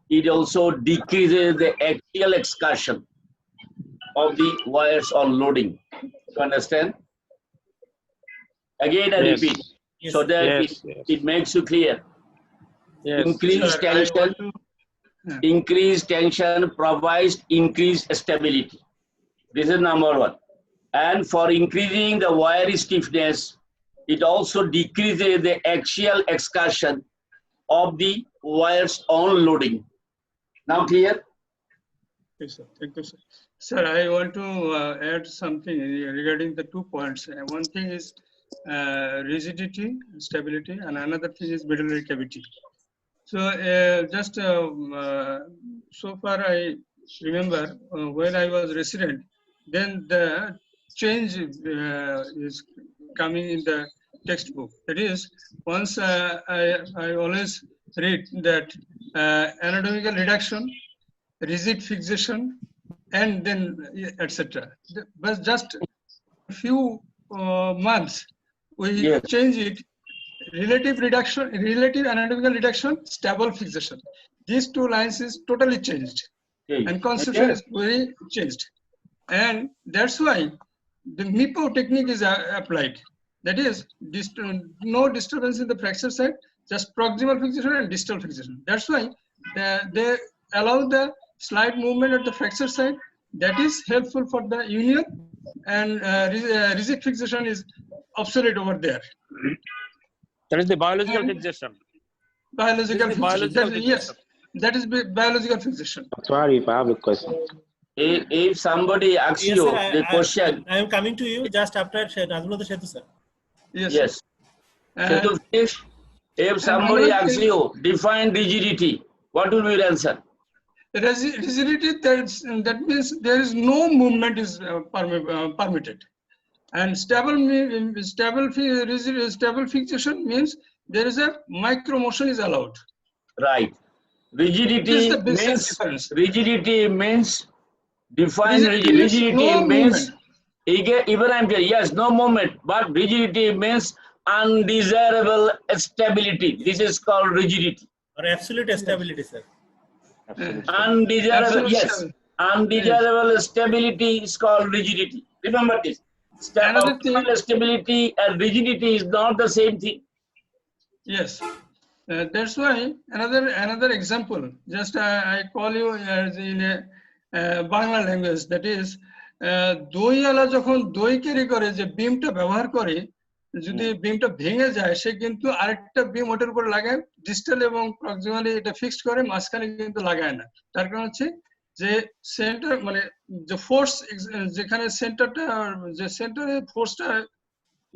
[SPEAKER 8] it also decreases the axial excursion of the wires on loading. You understand? Again, I repeat, so that it makes you clear.
[SPEAKER 6] Yes.
[SPEAKER 8] Increased tension provides increased stability. This is number one. And for increasing the wire stiffness, it also decreases the axial excursion of the wires on loading. Now clear?
[SPEAKER 4] Yes, sir. Thank you, sir. Sir, I want to add something regarding the 2 points. One thing is rigidity, stability, and another thing is medullary cavity. So so far I remember when I was resident, then the change is coming in the textbook. That is, once I always read that anatomical reduction, rigid fixation, and then etc. But just a few months, we
[SPEAKER 8] Yes.
[SPEAKER 4] change it. Relative reduction, relative anatomical reduction, stable fixation. These two lines is totally changed,
[SPEAKER 8] Okay.
[SPEAKER 4] and conception is very changed, and that's why the MIPO technique is applied. That is, no disturbance in the fracture side, just proximal fixation and distal fixation. That's why they allow the slight movement at the fracture side. That is helpful for the union, and rigid fixation is obsolete over there.
[SPEAKER 6] That is the biological
[SPEAKER 4] And
[SPEAKER 6] fixation.
[SPEAKER 4] biological
[SPEAKER 6] This is the
[SPEAKER 4] fixation.
[SPEAKER 6] biological
[SPEAKER 4] Yes, that is biological fixation.
[SPEAKER 9] Sorry if I have a question.
[SPEAKER 8] If somebody asks
[SPEAKER 2] Yes,
[SPEAKER 8] you
[SPEAKER 2] sir.
[SPEAKER 8] the question,
[SPEAKER 2] I am coming to you just after Nazmullah Setu, sir.
[SPEAKER 4] Yes.
[SPEAKER 8] yes.
[SPEAKER 4] And,
[SPEAKER 8] To finish, if somebody
[SPEAKER 4] another
[SPEAKER 8] asks
[SPEAKER 4] thing-
[SPEAKER 8] you define rigidity, what will be your answer?
[SPEAKER 4] rigidity, that means there is no movement is permitted, and stable fixation means there is a micro motion is allowed.
[SPEAKER 8] Right.
[SPEAKER 4] This
[SPEAKER 8] Rigidity
[SPEAKER 4] is the basic
[SPEAKER 8] means
[SPEAKER 4] difference.
[SPEAKER 8] define
[SPEAKER 4] Rigidity means
[SPEAKER 8] rigidity
[SPEAKER 4] no
[SPEAKER 8] means
[SPEAKER 4] movement.
[SPEAKER 8] even I'm saying yes, no movement, but rigidity means undesirable stability. This is called rigidity.
[SPEAKER 2] Or absolute stability, sir.
[SPEAKER 5] Absolutely.
[SPEAKER 8] Undesirable,
[SPEAKER 4] Absolute
[SPEAKER 8] yes.
[SPEAKER 4] stability.
[SPEAKER 8] Undesirable stability is called rigidity. Remember this.
[SPEAKER 4] Another thing-
[SPEAKER 8] Optimal stability and rigidity is not the same thing.
[SPEAKER 4] Yes, that's why another example. Just I call you as in a Bangla language. That is, দইওয়ালা যখন দই carry করে যে বিমটা ব্যবহার করে, যদি বিমটা ভেঙে যায়, সে কিন্তু আরেকটা বিম ওটার উপর লাগায়, ডিস্টাল এবং প্রক্সিমালি এটা ফিক্সড করে, মাঝখানে কিন্তু লাগায় না। তার কারণ হচ্ছে যে সেন্টার মানে যে ফোর্স যেখানে সেন্টারটা যে সেন্টারে ফোর্সটা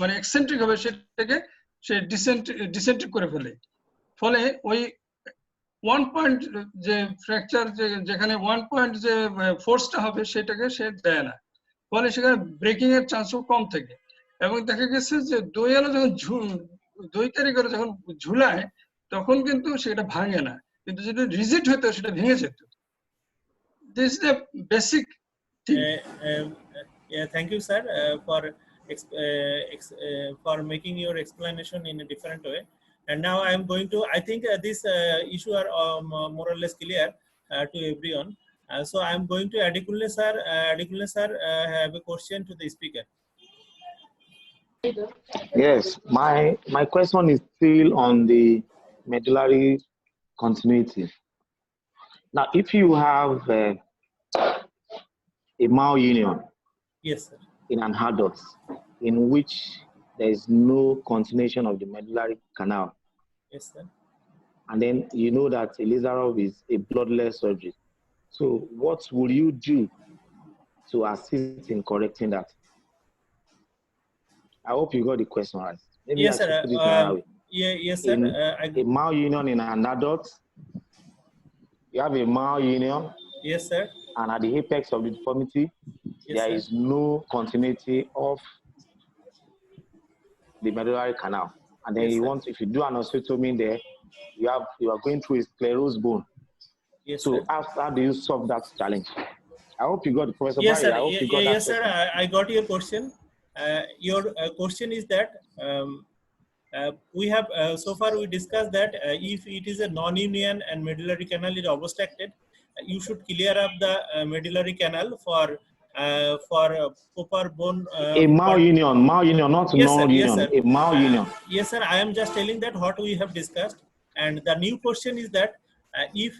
[SPEAKER 4] মানে এক্সেন্ট্রিক হবে সেটাকে সে ডিসেন্ট্রিক করে ফেলে। ফলে ওই 1 পয়েন্ট যে ফ্র্যাকচার যেখানে 1 পয়েন্ট যে ফোর্সটা হবে সেটাকে সে দেয় না, ফলে সেখানে ব্রেকিং এর চান্সও কম থাকে। এবং দেখা গেছে যে দইওয়ালা যখন দই ক্যারি করে যখন ঝুলায় তখন কিন্তু সেটা ভাঙে না, কিন্তু যদি রিজিড হতো সেটা ভেঙে যেত। This is the basic thing.
[SPEAKER 2] Yeah, thank you, sir, for making your explanation in a different way. And now I am going to. I think this issue are more or less clear to everyone. So I am going to Adikulne sir. Adikulne sir have a question to the speaker.
[SPEAKER 9] Yes, my question is still on the medullary continuity. Now, if you have a malunion
[SPEAKER 2] Yes, sir.
[SPEAKER 9] in an adult in which there is no continuation of the medullary canal,
[SPEAKER 2] Yes, sir.
[SPEAKER 9] and then you know that Ilizarov is a bloodless surgery. So what will you do to assist in correcting that? I hope you got the question right. Maybe
[SPEAKER 2] Yes,
[SPEAKER 9] I should
[SPEAKER 2] sir.
[SPEAKER 9] put it another way.
[SPEAKER 2] Yes, sir.
[SPEAKER 9] A malunion in an adult, you have a malunion,
[SPEAKER 2] Yes, sir.
[SPEAKER 9] and at the apex of the deformity,
[SPEAKER 2] Yes,
[SPEAKER 9] there
[SPEAKER 2] sir.
[SPEAKER 9] is no continuity of the medullary canal. And then
[SPEAKER 2] Yes,
[SPEAKER 9] you
[SPEAKER 2] sir.
[SPEAKER 9] want, if you do an osteotomy there, you are going through a sclerosed bone.
[SPEAKER 2] Yes,
[SPEAKER 9] So
[SPEAKER 2] sir.
[SPEAKER 9] how do you solve that challenge? I hope you got the question.
[SPEAKER 2] Yes, sir.
[SPEAKER 9] I hope you got that
[SPEAKER 2] Yes, sir.
[SPEAKER 9] question.
[SPEAKER 2] I got your question. Your question is that we have so far we discussed that if it is a non-union and medullary canal is obstructed, you should clear up the medullary canal for proper bone.
[SPEAKER 9] A malunion, not
[SPEAKER 2] Yes, sir.
[SPEAKER 9] non-union.
[SPEAKER 2] Yes, sir.
[SPEAKER 9] A malunion.
[SPEAKER 2] Yes, sir. I am just telling that what we have discussed, and the new question is that if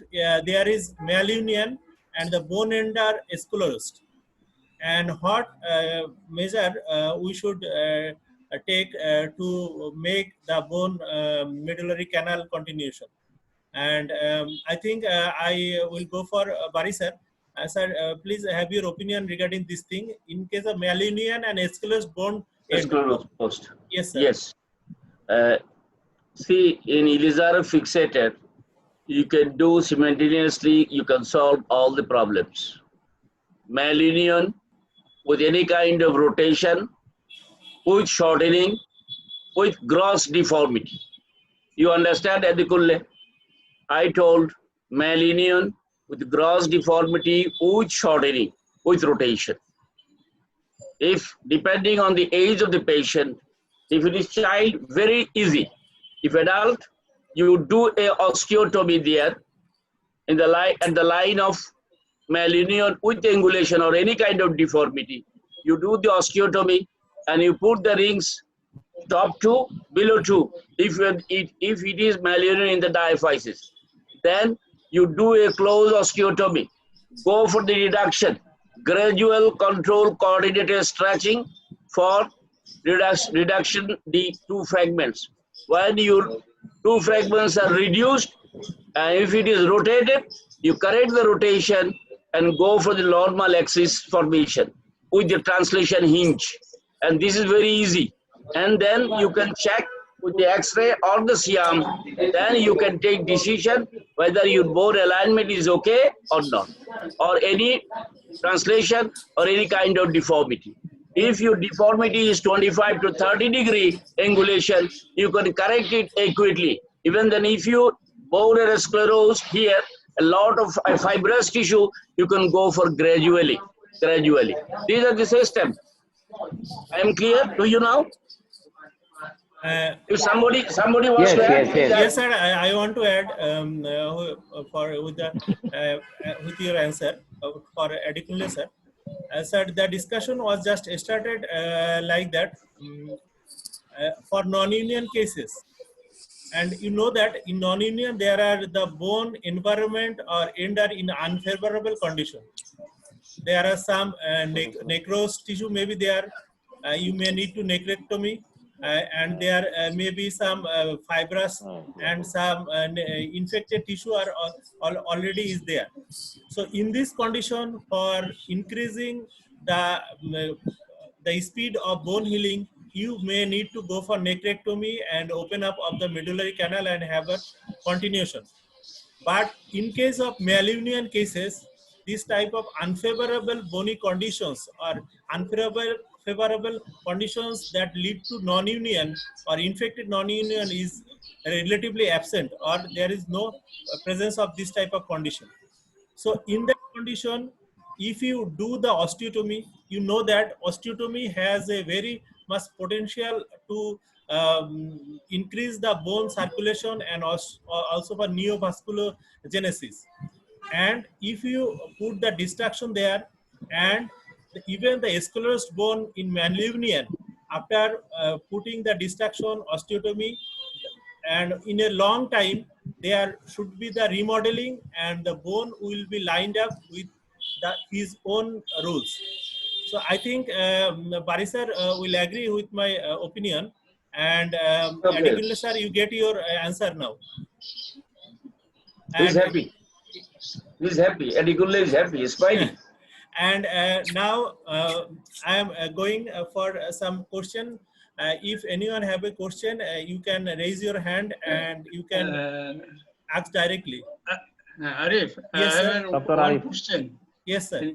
[SPEAKER 2] there is malunion and the bone end are sclerosed, and what measure we should take to make the bone medullary canal continuation. And I think I will go for Bari sir. Sir, please have your opinion regarding this thing in case of malunion and sclerosed bone end.
[SPEAKER 8] Sclerosed post.
[SPEAKER 2] Yes, sir.
[SPEAKER 8] Yes. See, in Ilizarov fixator, you can do simultaneously, you can solve all the problems. Malunion with any kind of rotation, with shortening, with gross deformity. You understand, Adikulle? I told malunion with gross deformity, with shortening, with rotation. If depending on the age of the patient, if it is child, very easy. If adult, you do a osteotomy there in the line at the line of malunion with angulation or any kind of deformity. You do the osteotomy and you put the rings top 2, below 2. If it is malunion in the diaphysis, then you do a close osteotomy. Go for the reduction, gradual control coordinated stretching for reduction the 2 fragments. When your 2 fragments are reduced, and if it is rotated, you correct the rotation and go for the normal axis formation with the translation hinge. And this is very easy. And then you can check with the X-ray or the CM, then you can take decision whether your bone alignment is okay or not, or any translation or any kind of deformity. If your deformity is 25 to 30 degree angulation, you can correct it accurately. Even then, if you bone or sclerose here, a lot of fibrous tissue, you can go for gradually. These are the system. I am clear to you now? If somebody wants to add,
[SPEAKER 2] Yes, sir. I want to add with your answer for Adikulle, sir. Sir, the discussion was just started like that for non-union cases. And you know that in non-union, there are the bone environment or end are in unfavorable condition. There are some necrosed tissue may be there. You may need to necrectomy. And there may be some fibrous and some infected tissue are already is there. So in this condition, for increasing the speed of bone healing, you may need to go for necrectomy and open up of the medullary canal and have a continuation. But in case of malunion cases, this type of unfavorable bony conditions or unfavorable conditions that lead to non-union or infected non-union is relatively absent, or there is no presence of this type of condition. So in that condition, if you do the osteotomy, you know that osteotomy has a very much potential to increase the bone circulation and also for neovasculogenesis. And if you put the distraction there, and even the sclerosed bone in malunion, after putting the distraction osteotomy, and in a long time, there should be the remodeling and the bone will be lined up with his own rules. So I think Barisar will agree with my opinion. And Adikulle sir, you get your answer now.
[SPEAKER 8] He's happy. He's happy. Adikulle is happy. He's smiling.
[SPEAKER 2] And now I am going for some question. If anyone have a question, you can raise your hand and you can ask directly.
[SPEAKER 4] Arif,
[SPEAKER 2] yes,
[SPEAKER 4] I have one question.
[SPEAKER 2] Yes, sir.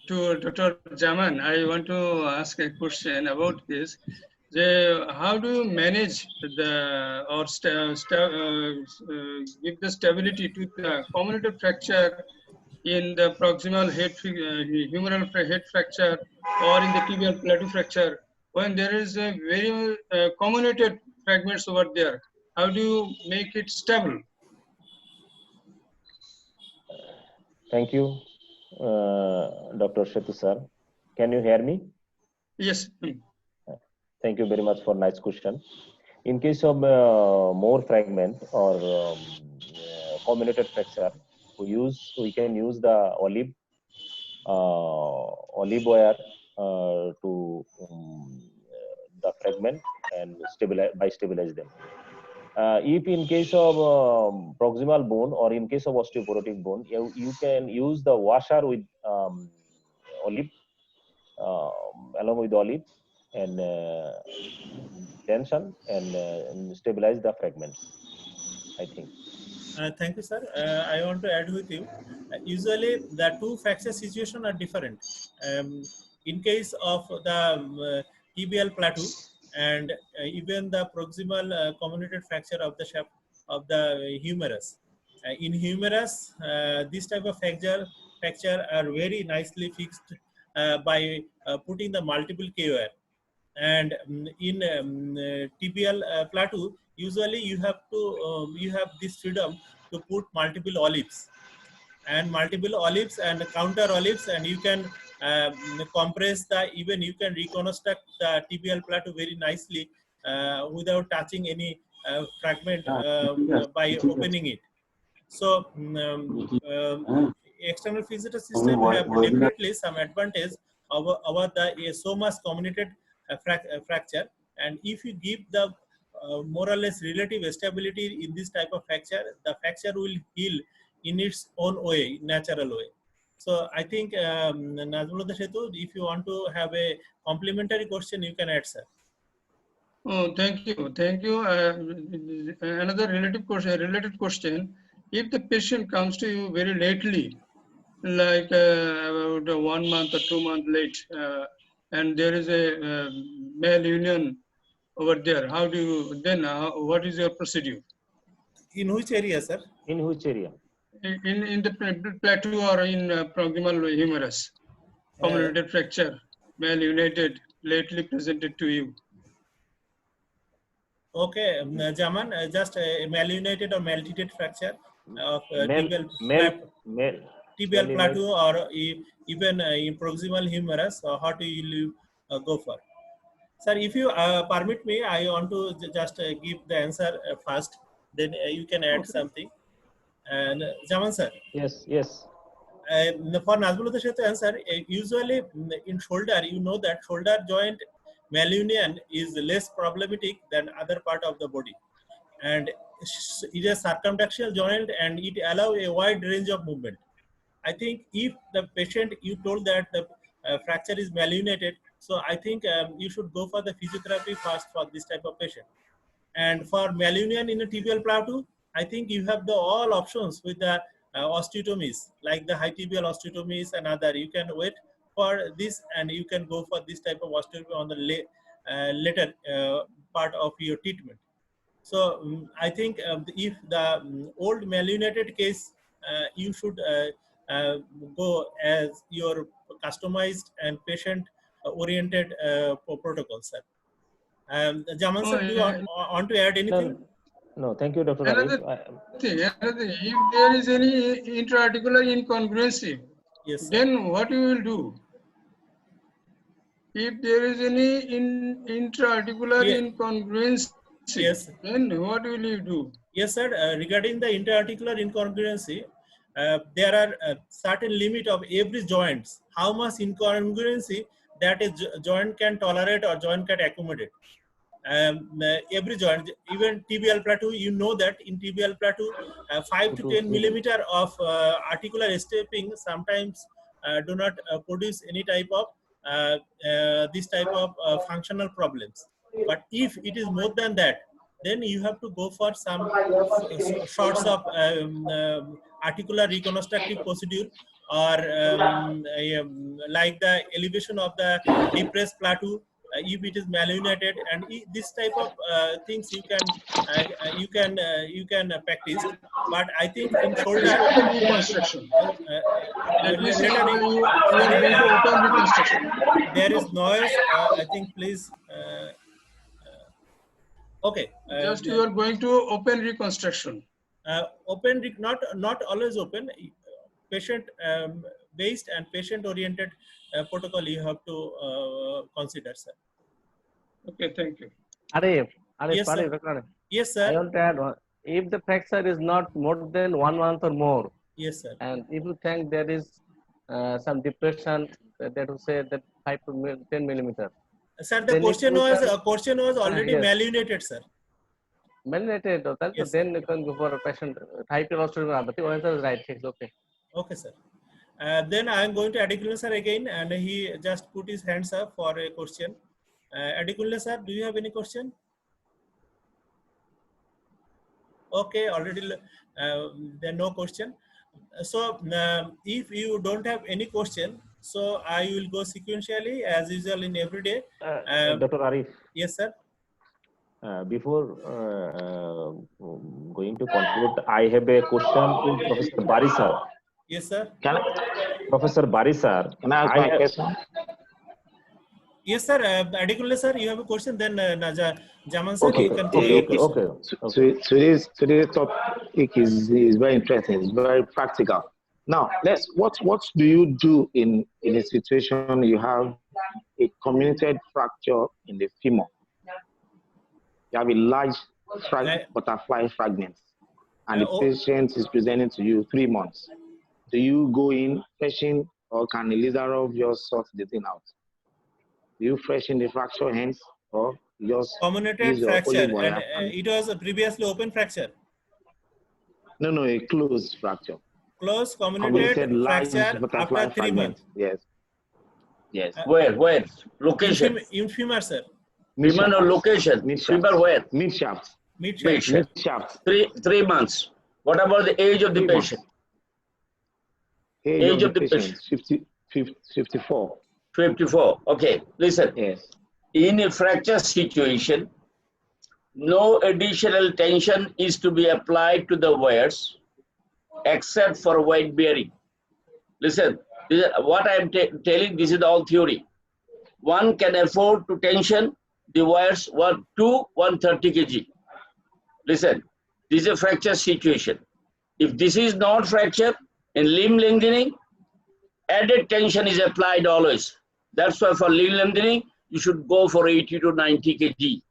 [SPEAKER 4] To Dr. Zaman, I want to ask a question about this. How do you manage or give the stability to the comminuted fracture in the proximal humeral head fracture or in the tibial plateau fracture when there is a very comminuted fragments over there? How do you make it stable?
[SPEAKER 5] Thank you, Dr. Shetu sir. Can you hear me?
[SPEAKER 4] Yes.
[SPEAKER 5] Thank you very much for nice question. In case of more fragment or comminuted fracture, we can use the olive wire to the fragment and stabilize them. If in case of proximal bone or in case of osteoporotic bone, you can use the washer with olive, along with olive and tension and stabilize the fragments, I think.
[SPEAKER 2] Thank you, sir. I want to add with you. Usually, the two fracture situations are different. in case of the tibial plateau and even the proximal comminuted fracture of the shaft of the humerus. In humerus, this type of fracture are very nicely fixed by putting the multiple KOR. And in tibial plateau, usually you have this freedom to put multiple olives and counter olives, and you can compress even you can reconstruct the tibial plateau very nicely without touching any fragment by opening it. So external fixator system have definitely some advantage over the so much comminuted fracture, and if you give the more or less relative stability in this type of fracture, the fracture will heal in its own way, natural way. So I think Nazmullah Setu, if you want to have a complementary question, you can add, sir.
[SPEAKER 4] Oh, thank you. Thank you. Another related question. If the patient comes to you very lately, like about 1 month or 2 months late, and there is a malunion over there, how do you then? What is your procedure?
[SPEAKER 2] In which area, sir?
[SPEAKER 5] In which area?
[SPEAKER 4] In the plateau or in proximal humerus, comminuted fracture, malunited, lately presented to you.
[SPEAKER 2] Okay, Jaman, just a malunited or maltreated fracture of tibial plateau or even in proximal humerus, how do you go for? Sir, if you permit me, I want to just give the answer first, then you can add something. And Jaman, sir.
[SPEAKER 5] Yes, yes.
[SPEAKER 2] For Nazmullah Setu answer, usually in shoulder, you know that shoulder joint malunion is less problematic than other part of the body, and it is a circumtaxial joint and it allow a wide range of movement. I think if the patient, you told that the fracture is malunited, so I think you should go for the physiotherapy first for this type of patient. And for malunion in a tibial plateau, I think you have the all options with the osteotomies, like the high tibial osteotomies and other. You can wait for this and you can go for this type of osteotomy on the later part of your treatment. So I think if the old malunited case, you should go as your customized and patient oriented protocol, sir. Jaman, sir, do you want to add anything?
[SPEAKER 5] No, thank you, Dr.
[SPEAKER 4] Another thing, if there is any intra-articular incongruency,
[SPEAKER 2] yes,
[SPEAKER 4] then what you will do? If there is any intra-articular incongruency,
[SPEAKER 2] yes,
[SPEAKER 4] then what will you do?
[SPEAKER 2] Yes, sir. Regarding the intra-articular incongruency, there are certain limit of every joints, how much incongruency that a joint can tolerate or joint can accommodate. Every joint, even tibial plateau, you know that in tibial plateau, 5 to 10 millimeter of articular stepping sometimes do not produce any type of this type of functional problems. But if it is more than that, then you have to go for some sorts of articular reconstructive procedure, or like the elevation of the depressed plateau if it is malunited, and this type of things you can practice. But I think in shoulder,
[SPEAKER 4] open reconstruction.
[SPEAKER 2] There is noise. I think please. Okay.
[SPEAKER 4] Just you are going to open reconstruction.
[SPEAKER 2] Open, not always open. Patient based and patient oriented protocol you have to consider, sir.
[SPEAKER 7] Okay, thank you. Arif,
[SPEAKER 2] yes,
[SPEAKER 7] sorry,
[SPEAKER 2] sir. Yes, sir.
[SPEAKER 7] I want to add one. If the fracture is not more than 1 month or more,
[SPEAKER 2] yes, sir.
[SPEAKER 7] And if you think there is some depression, that will say that 5 to 10 millimeter.
[SPEAKER 2] Sir, the question was already malunited, sir.
[SPEAKER 7] Malunited,
[SPEAKER 2] yes,
[SPEAKER 7] then you can go for a patient hyperosmotic. But the answer is right. It's okay.
[SPEAKER 2] Okay, sir. Then I am going to Adikunle sir again, and he just put his hands up for a question. Adikunle sir, do you have any question? Okay, already there no question. So if you don't have any question, So I will go sequentially as usual in every day.
[SPEAKER 5] Dr. Arif,
[SPEAKER 2] Yes, sir.
[SPEAKER 5] before going to conclude, I have a question to Professor Bari sir.
[SPEAKER 2] Yes, sir.
[SPEAKER 5] Professor Bari sir,
[SPEAKER 9] Can I ask my question?
[SPEAKER 2] Yes, sir. Adekunle sir, you have a question. Then Jaman sir,
[SPEAKER 9] Okay,
[SPEAKER 2] you can clear your question.
[SPEAKER 9] Today's topic is very interesting. It's very practical. Now, what do you do in a situation you have a comminuted fracture in the femur? You have a large butterfly fragment, and the patient is presenting to you 3 months. Do you go in freshen, or can Ilizarov just sort the thing out? Do you freshen the fracture hence, or just
[SPEAKER 2] Comminuted
[SPEAKER 9] use your
[SPEAKER 2] fracture,
[SPEAKER 9] olive oil
[SPEAKER 2] and it was a previously open fracture.
[SPEAKER 9] No, a closed fracture.
[SPEAKER 2] Close
[SPEAKER 9] Comminuted
[SPEAKER 2] comminuted
[SPEAKER 9] large
[SPEAKER 2] fracture
[SPEAKER 9] butterfly
[SPEAKER 2] after 3
[SPEAKER 9] fragment.
[SPEAKER 2] months.
[SPEAKER 9] Yes. Yes.
[SPEAKER 8] Where? Location.
[SPEAKER 2] In femur, sir.
[SPEAKER 8] Femur or location? Femur where?
[SPEAKER 9] Mid shaft.
[SPEAKER 2] Mid shaft.
[SPEAKER 8] Mid shaft. 3 months. What about the age of the patient?
[SPEAKER 9] Age of the patient. 54.
[SPEAKER 8] 54. Okay. Listen.
[SPEAKER 9] Yes.
[SPEAKER 8] In a fracture situation, no additional tension is to be applied to the wires except for weight bearing. Listen, what I am telling, this is all theory. One can afford to tension the wires 130 kg. Listen, this is a fracture situation. If this is not fracture, in limb lengthening, added tension is applied always. That's why for limb lengthening, you should go for 80 to 90 kg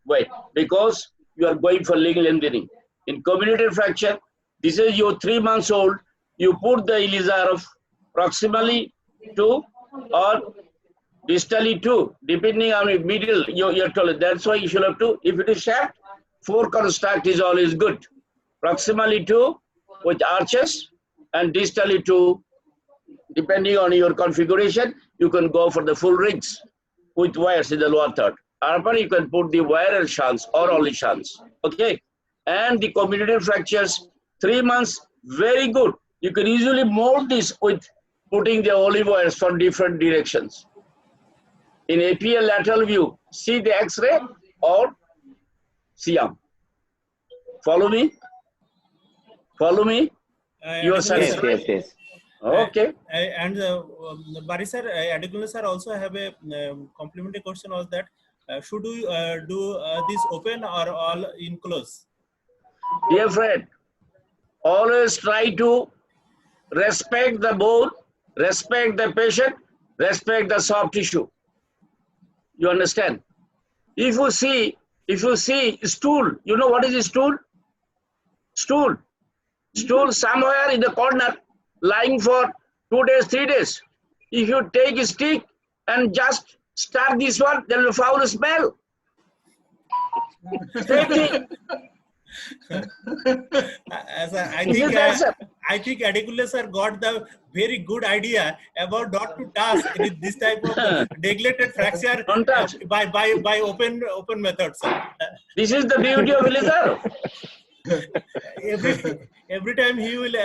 [SPEAKER 8] weight, because you are going for limb lengthening. In comminuted fracture, this is your 3 months old, you put the Ilizarov proximally to or distally to, depending on the middle, you're told. That's why you should have to, if it is shaft, 4 construct is always good. Proximally to with arches, and distally to, depending on your configuration, you can go for the full rings with wires in the lower third. Upper, you can put the wire and shunts or only shunts. Okay. And the comminuted fractures, 3 months, very good. You can easily mold this with putting the olive wires from different directions. In APL lateral view, see the X-ray or CM. Follow me? Follow me? You are satisfied?
[SPEAKER 9] Yes.
[SPEAKER 8] Okay.
[SPEAKER 2] And Bari sir, Adekunle sir also have a complimentary question was that should we do this open or all in close?
[SPEAKER 8] Dear friend, always try to respect the bone, respect the patient, respect the soft tissue. You understand? If you see stool, you know what is a stool? Stool somewhere in the corner, lying for 2 days, 3 days. If you take a stick and just start this one, there will be foul smell. Same thing.
[SPEAKER 2] I think Adekunle sir got the very good idea about not to touch this type of neglected fracture by open methods.
[SPEAKER 8] This is the beauty of Ilizarov.
[SPEAKER 2] Every time he will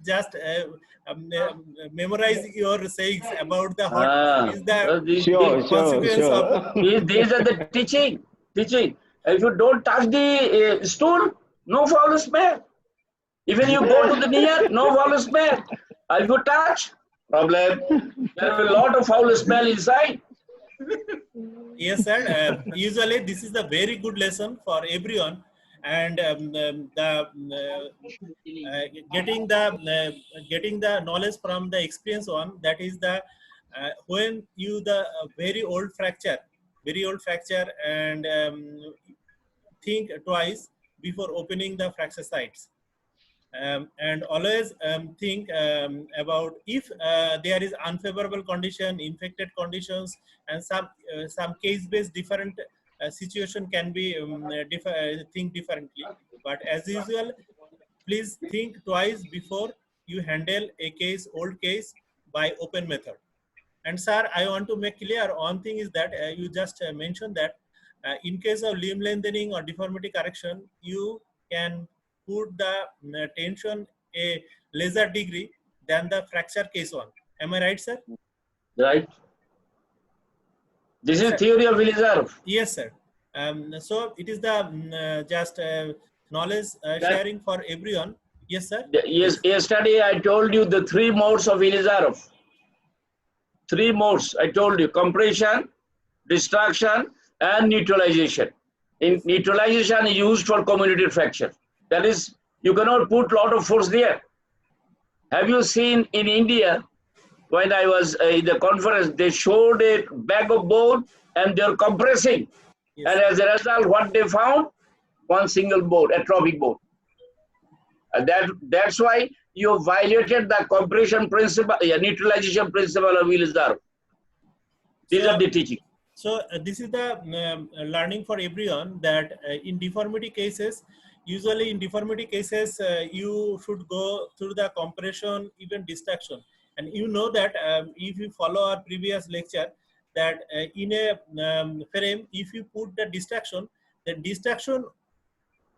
[SPEAKER 2] just memorize your sayings about the what is the consequence of.
[SPEAKER 8] These are the teaching. If you don't touch the stool, no foul smell. Even you go to the near, no foul smell. If you touch, problem. There will be a lot of foul smell inside.
[SPEAKER 2] Yes, sir. Usually, this is a very good lesson for everyone, and getting the knowledge from the experienced one. That is the when you the very old fracture, and think twice before opening the fracture sites. And always think about if there is unfavorable condition, infected conditions, and some case-based different situation can be think differently. But as usual, please think twice before you handle a old case by open method. And sir, I want to make clear one thing is that you just mentioned that in case of limb lengthening or deformity correction, you can put the tension a lesser degree than the fracture case one. Am I right, sir?
[SPEAKER 8] right? This is
[SPEAKER 2] Sir.
[SPEAKER 8] theory of Ilizarov.
[SPEAKER 2] Yes, sir. So it is the just knowledge sharing for everyone. Yes, sir.
[SPEAKER 8] Yes, yesterday I told you the 3 modes of Ilizarov. 3 modes I told you: compression, distraction, and neutralization. In neutralization is used for commutative fracture. That is, you cannot put lot of force there. Have you seen in India, when I was in the conference, they showed a bag of bone and they're compressing.
[SPEAKER 2] Yes.
[SPEAKER 8] And as a result, what they found? One single bone, atrophic bone. And that's why you violated the compression principle, neutralization principle of Ilizarov. These are the teaching.
[SPEAKER 2] So this is the learning for everyone, that in deformity cases, usually in deformity cases, you should go through the compression, even distraction. And you know that if you follow our previous lecture, that in a frame, if you put the distraction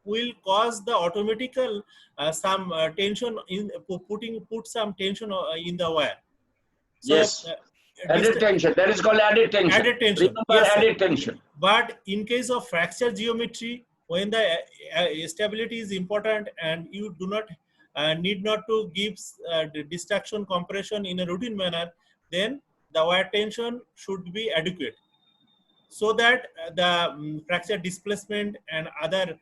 [SPEAKER 2] will cause the automatical some tension in put some tension in the wire. So,
[SPEAKER 8] Yes. Added tension. That is called added tension.
[SPEAKER 2] Added tension.
[SPEAKER 8] Remember,
[SPEAKER 2] Yes,
[SPEAKER 8] added tension.
[SPEAKER 2] But in case of fracture geometry, when the stability is important and you do not need not to give the distraction compression in a routine manner, then the wire tension should be adequate, so that the fracture displacement and other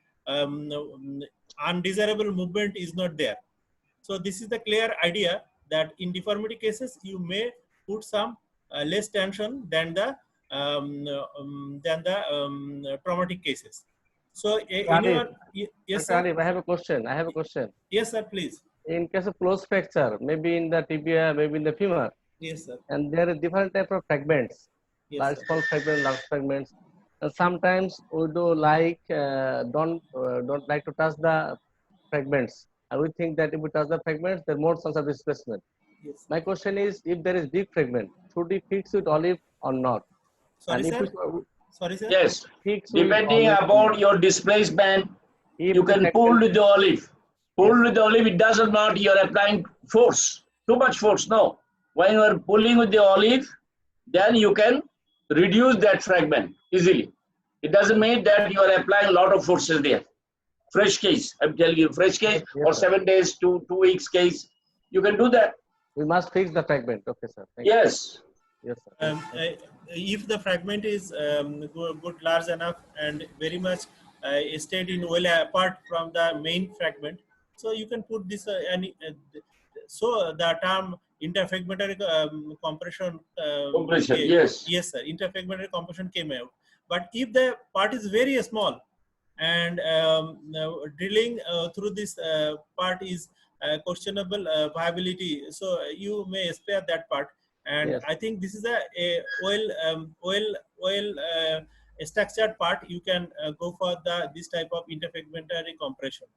[SPEAKER 2] undesirable movement is not there. So this is the clear idea, that in deformity cases you may put some less tension than the traumatic cases. So anyone? Yes, sir.
[SPEAKER 7] I have a question.
[SPEAKER 2] Yes, sir. Please.
[SPEAKER 7] In case of close fracture, maybe in the tibia, maybe in the femur.
[SPEAKER 2] Yes, sir.
[SPEAKER 7] And there are different type of fragments.
[SPEAKER 2] Yes,
[SPEAKER 7] large,
[SPEAKER 2] sir.
[SPEAKER 7] small fragments, large fragments. And sometimes we do like don't like to touch the fragments, and we think that if we touch the fragments, there are more chance of displacement.
[SPEAKER 2] Yes.
[SPEAKER 7] My question is, if there is big fragment, should we fix with olive or not?
[SPEAKER 2] Sorry,
[SPEAKER 7] and
[SPEAKER 2] sir. Sorry, sir.
[SPEAKER 8] Yes.
[SPEAKER 7] Fix
[SPEAKER 8] Depending upon your displacement, you can pull with the olive. Pull with the olive, it does not, you are applying force, too much force. No. When you are pulling with the olive, then you can reduce that fragment easily. It doesn't mean that you are applying a lot of forces there. Fresh case, I'm telling you, fresh case, or 7 days to 2 weeks case, you can do that.
[SPEAKER 7] We must fix the fragment. Okay, sir. Thank
[SPEAKER 8] yes.
[SPEAKER 7] You. Yes, sir.
[SPEAKER 2] If the fragment is good, large enough, and very much stayed in well apart from the main fragment, so you can put this so the term interfragmentary compression.
[SPEAKER 8] Compression, yes.
[SPEAKER 2] Yes, sir. Interfragmentary compression came out. But if the part is very small, and drilling through this part is questionable viability, so you may spare that part. And
[SPEAKER 7] yes.
[SPEAKER 2] I think this is a well structured part. You can go for this type of interfragmentary compression.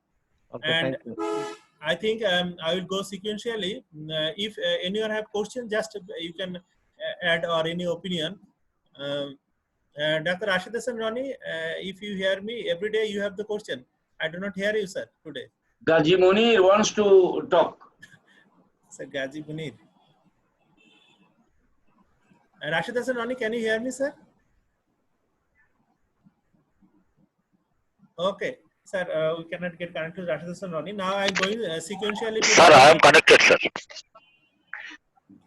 [SPEAKER 7] Okay,
[SPEAKER 2] and
[SPEAKER 7] thank you.
[SPEAKER 2] I think I will go sequentially. If anyone have questions, just you can add or any opinion. Dr. Ashidasan Rani, if you hear me, every day you have the question. I do not hear you, sir, today.
[SPEAKER 8] Gaji Munir wants to talk.
[SPEAKER 2] Sir, Gaji Munir. Ashidasan Rani, can you hear me, sir? Okay, sir, we cannot get connected to Ashidasan Rani. Now I am going sequentially.
[SPEAKER 10] Sir, I am connected, sir.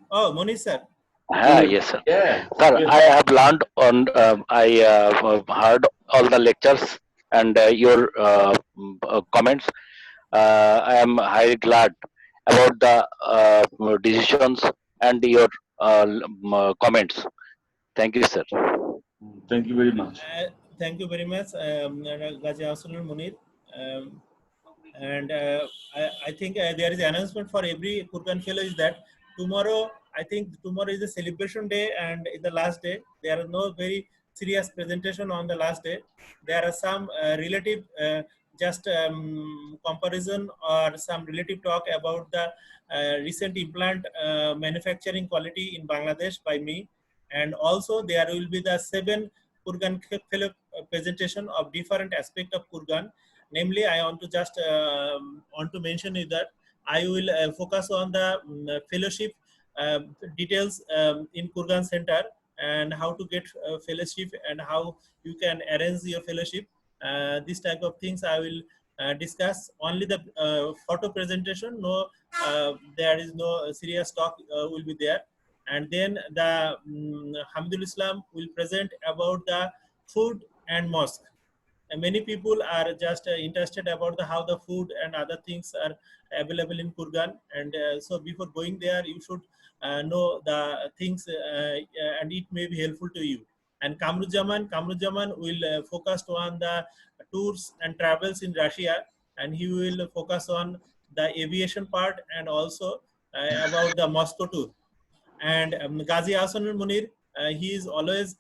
[SPEAKER 2] Oh, Monish, sir.
[SPEAKER 10] Yes, sir.
[SPEAKER 8] Yeah.
[SPEAKER 10] Sir,
[SPEAKER 8] Yes.
[SPEAKER 10] I have learned on, I heard all the lectures and your comments. I am highly glad about the decisions and your comments. Thank you, sir.
[SPEAKER 8] Thank you very much.
[SPEAKER 2] Thank you very much, Gaji Ashidasan Munir. And I think there is an announcement for every Kurgan fellow is that tomorrow, I think tomorrow is a celebration day and the last day. There are no very serious presentation on the last day. There are some relative just comparison or some relative talk about the recent implant manufacturing quality in Bangladesh by me. And also there will be the 7 Kurgan fellow presentation of different aspect of Kurgan. Namely, I want to just want to mention is that I will focus on the fellowship details in Kurgan Center and how to get fellowship and how you can arrange your fellowship. This type of things I will discuss. Only the photo presentation, no, there is no serious talk will be there. And then the Hamidul Islam will present about the food and mosque. And many people are just interested about how the food and other things are available in Kurgan. And so before going there, you should know the things and it may be helpful to you. And Kamruzzaman will focus on the tours and travels in Russia, and he will focus on the aviation part and also about the Moscow tour. And Ghazi Ahsanul Munir, he is always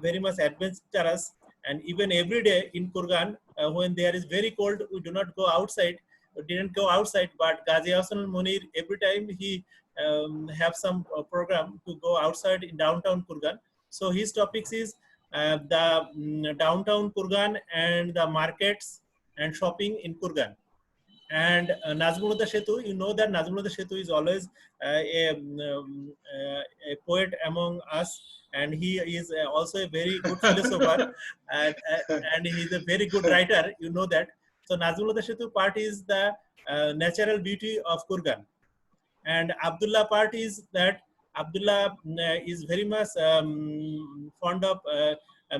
[SPEAKER 2] very much adventurous, and even every day in Kurgan, when there is very cold, we do not go outside. We didn't go outside, but Ghazi Ahsanul Munir, every time he have some program to go outside in downtown Kurgan. So his topics is the downtown Kurgan and the markets and shopping in Kurgan. And Nazmullah Shetu, you know that Nazmullah Shetu is always a poet among us, and he is also a very good philosopher, and he is a very good writer, you know that. So Nazmullah Shetu part is the natural beauty of Kurgan. And Abdullah part is that Abdullah is very much fond of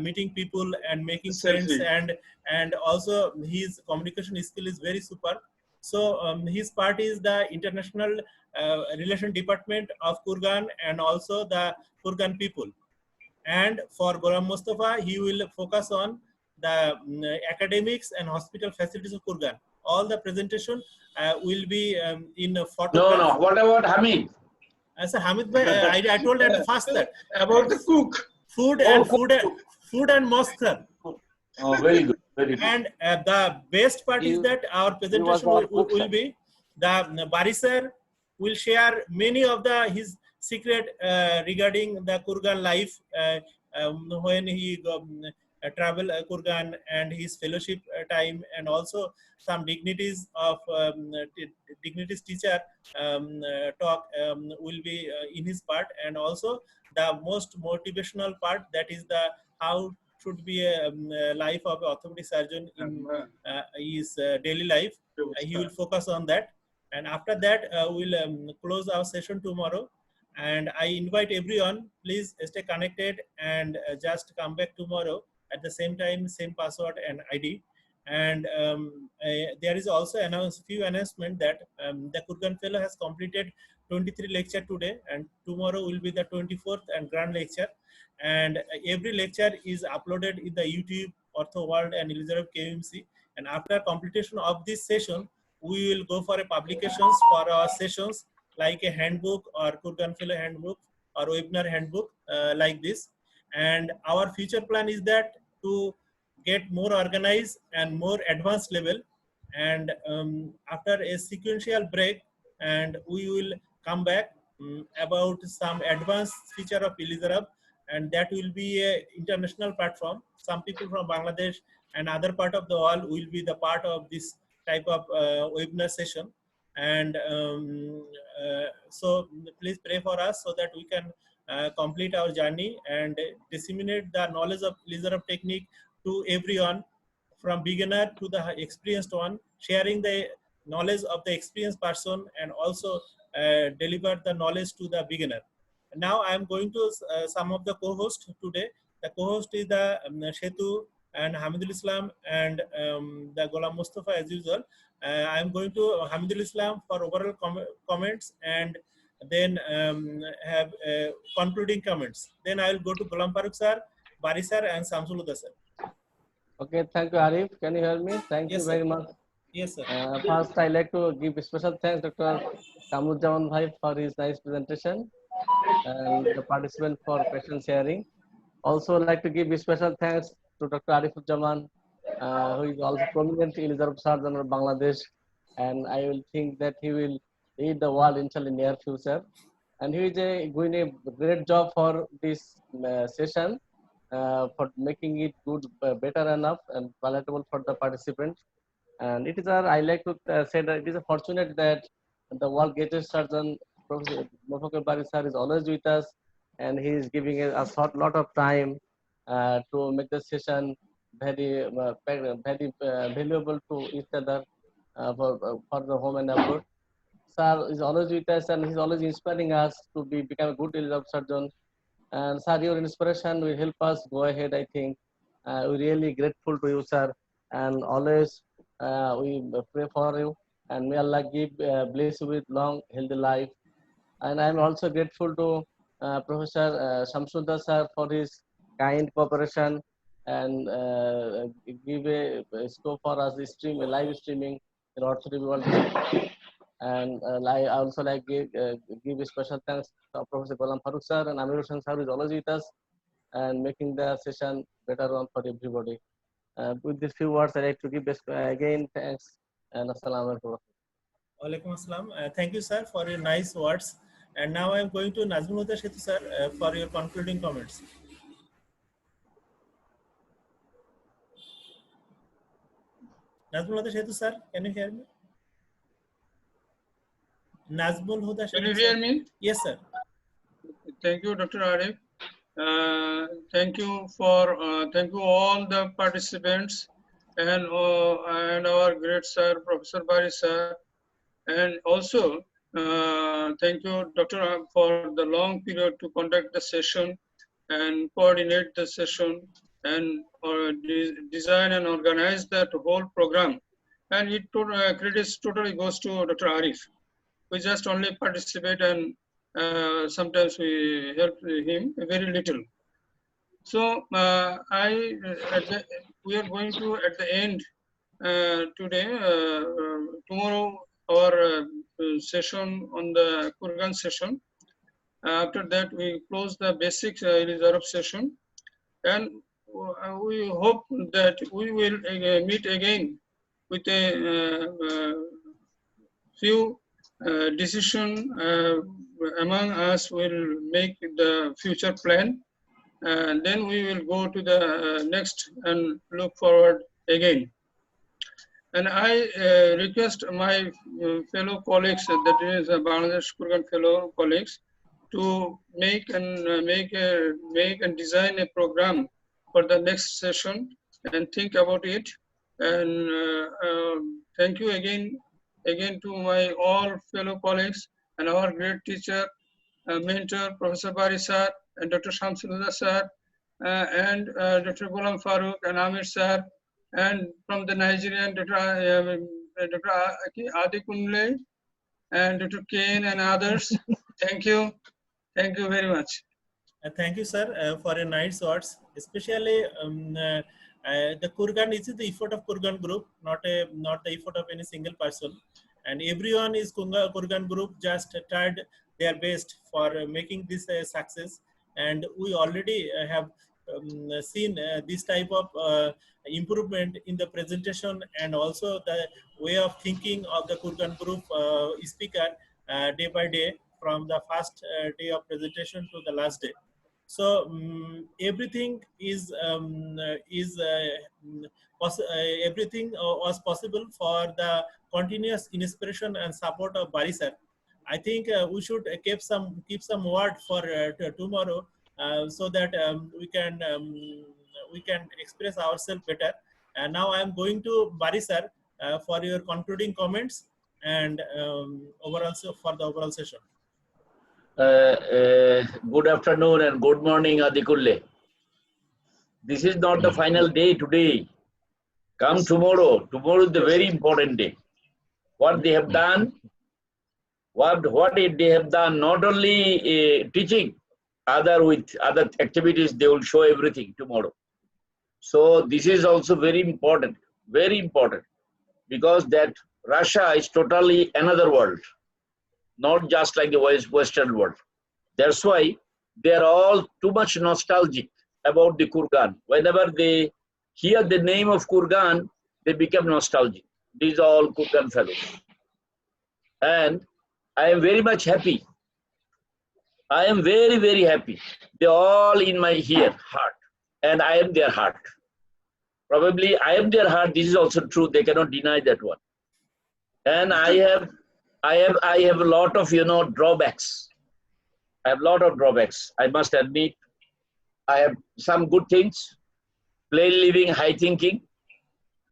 [SPEAKER 2] meeting people and making friends, and also his communication skill is very super. So his part is the international relation department of Kurgan and also the Kurgan people. And for Ghulam Mustafa, he will focus on the academics and hospital facilities of Kurgan. All the presentation will be in a photograph.
[SPEAKER 8] No, what about Hamid?
[SPEAKER 2] Sir, Hamid bhai, I told at first that
[SPEAKER 4] about the cook,
[SPEAKER 2] food and mosque, sir.
[SPEAKER 8] Oh, very good, very good.
[SPEAKER 2] And the best part is that our presentation will be the Bari sir will share many of his secret regarding the Kurgan life when he travel Kurgan and his fellowship time, and also some dignities of dignities teacher talk will be in his part, and also the most motivational part, that is the how should be a life of an orthopedic surgeon in his daily life. He will focus on that, and after that we'll close our session tomorrow. And I invite everyone, please stay connected and just come back tomorrow at the same time, same password and ID. And there is also few announcement that the Kurgan Fellow has completed 23 lecture today, and tomorrow will be the 24th and grand lecture. And every lecture is uploaded in the YouTube, Ortho World and Ilizarov KMC. And after completion of this session, we will go for a publications for our sessions, like a handbook or Kurgan Fellow handbook or webinar handbook like this. And our future plan is that to get more organized and more advanced level. And after a sequential break, and we will come back about some advanced feature of Ilizarov, and that will be a international platform. Some people from Bangladesh and other part of the world will be the part of this type of webinar session. And so please pray for us so that we can complete our journey and disseminate the knowledge of Ilizarov technique to everyone, from beginner to the experienced one, sharing the knowledge of the experienced person and also deliver the knowledge to the beginner. Now I am going to some of the co-hosts today. The co-host is the Shetu and Hamidul Islam and the Ghulam Mustafa as usual. I am going to Hamidul Islam for overall comments, and then have concluding comments. Then I will go to Ghulam Farooq sir, Bari sir and Samsuluddha sir.
[SPEAKER 7] Okay, thank you, Arif. Can you hear me? Thank you very much.
[SPEAKER 2] Yes, sir.
[SPEAKER 7] First, I like to give special thanks Dr. Kamruzzaman Manik for his nice presentation and the participant for question sharing. Also, like to give special thanks to Dr. Arifuzzaman, who is also prominent Ilizarov surgeon of Bangladesh, and I will think that he will lead the world in the near future. And he is doing a great job for this session, for making it good, better enough and palatable for the participants. And it is I like to say that it is fortunate that the world greatest surgeon Professor Mofakir Bari sir is always with us, and he is giving us a lot of time to make the session very, very valuable to each other for the home and abroad. Sir is always with us, and he's always inspiring us to become a good Ilizarov surgeon. And sir, your inspiration will help us go ahead, I think. We're really grateful to you, sir. And always we pray for you. And may Allah bless you with long, healthy life. And I'm also grateful to Professor Shamsuddin sir for his kind cooperation and give a scope for us live streaming in Orthodox World. And I also like give a special thanks to Professor Ghulam Farooq sir and Amir Hussain sir is always with us and making the session better one for everybody. With these few words, I like to give again thanks and assalamu alaikum.
[SPEAKER 2] Walaikum assalam. Thank you, sir, for your nice words. And now I am going to Nazmul Huda Setu sir for your concluding comments. Nazmul Huda Setu sir, can you hear me? Nazmul Huda Setu.
[SPEAKER 4] Can you hear me?
[SPEAKER 2] Yes, sir.
[SPEAKER 4] Thank you, Dr. Arif. Thank you all the participants and our great sir, Professor Bari sir, and also thank you, Dr. for the long period to conduct the session and coordinate the session and design and organize that whole program. And credits totally goes to Dr. Arif. We just only participate and sometimes we help him very little. So we are going to at the end today, tomorrow our session on the Kurgan session. After that we close the basic Ilizarov session, and we hope that we will meet again with a few decision among us will make the future plan, and then we will go to the next and look forward again. And I request my fellow colleagues, that is Bangladesh Kurgan fellow colleagues, to make and design a program for the next session and think about it. And thank you again to my all fellow colleagues and our great teacher, mentor, Professor Bari sir, and Dr. Shamsuddin sir, and Dr. Ghulam Farooq and Amir sir, and from the Nigerian, Dr. Adi Kunle, and Dr. Kane and others. Thank you. Thank you very much.
[SPEAKER 2] Thank you, sir, for your nice words. Especially the Kurgan is the effort of Kurgan group, not the effort of any single person. And everyone is Kurgan group just tried their best for making this a success. And we already have seen this type of improvement in the presentation and also the way of thinking of the Kurgan group speaker day by day, from the first day of presentation to the last day. So everything everything was possible for the continuous inspiration and support of Bari sir. I think we should keep some word for tomorrow so that we can express ourselves better. And now I am going to Bari sir for your concluding comments and overall for the overall session.
[SPEAKER 8] Good afternoon and good morning, Adikulle. This is not the final day today. Come tomorrow. Tomorrow is the very important day. What they have done, what they have done, not only teaching, with other activities, they will show everything tomorrow. So this is also very important, because that Russia is totally another world, not just like the Western world. That's why they are all too much nostalgic about the Kurgan. Whenever they hear the name of Kurgan, they become nostalgic. These are all Kurgan fellows. And I am very much happy. I am very, very happy. They're all in my heart. And I am their heart. Probably I am their heart. This is also true. They cannot deny that one. And I have I have a lot of drawbacks. I have a lot of drawbacks. I must admit, I have some good things: plain living, high thinking.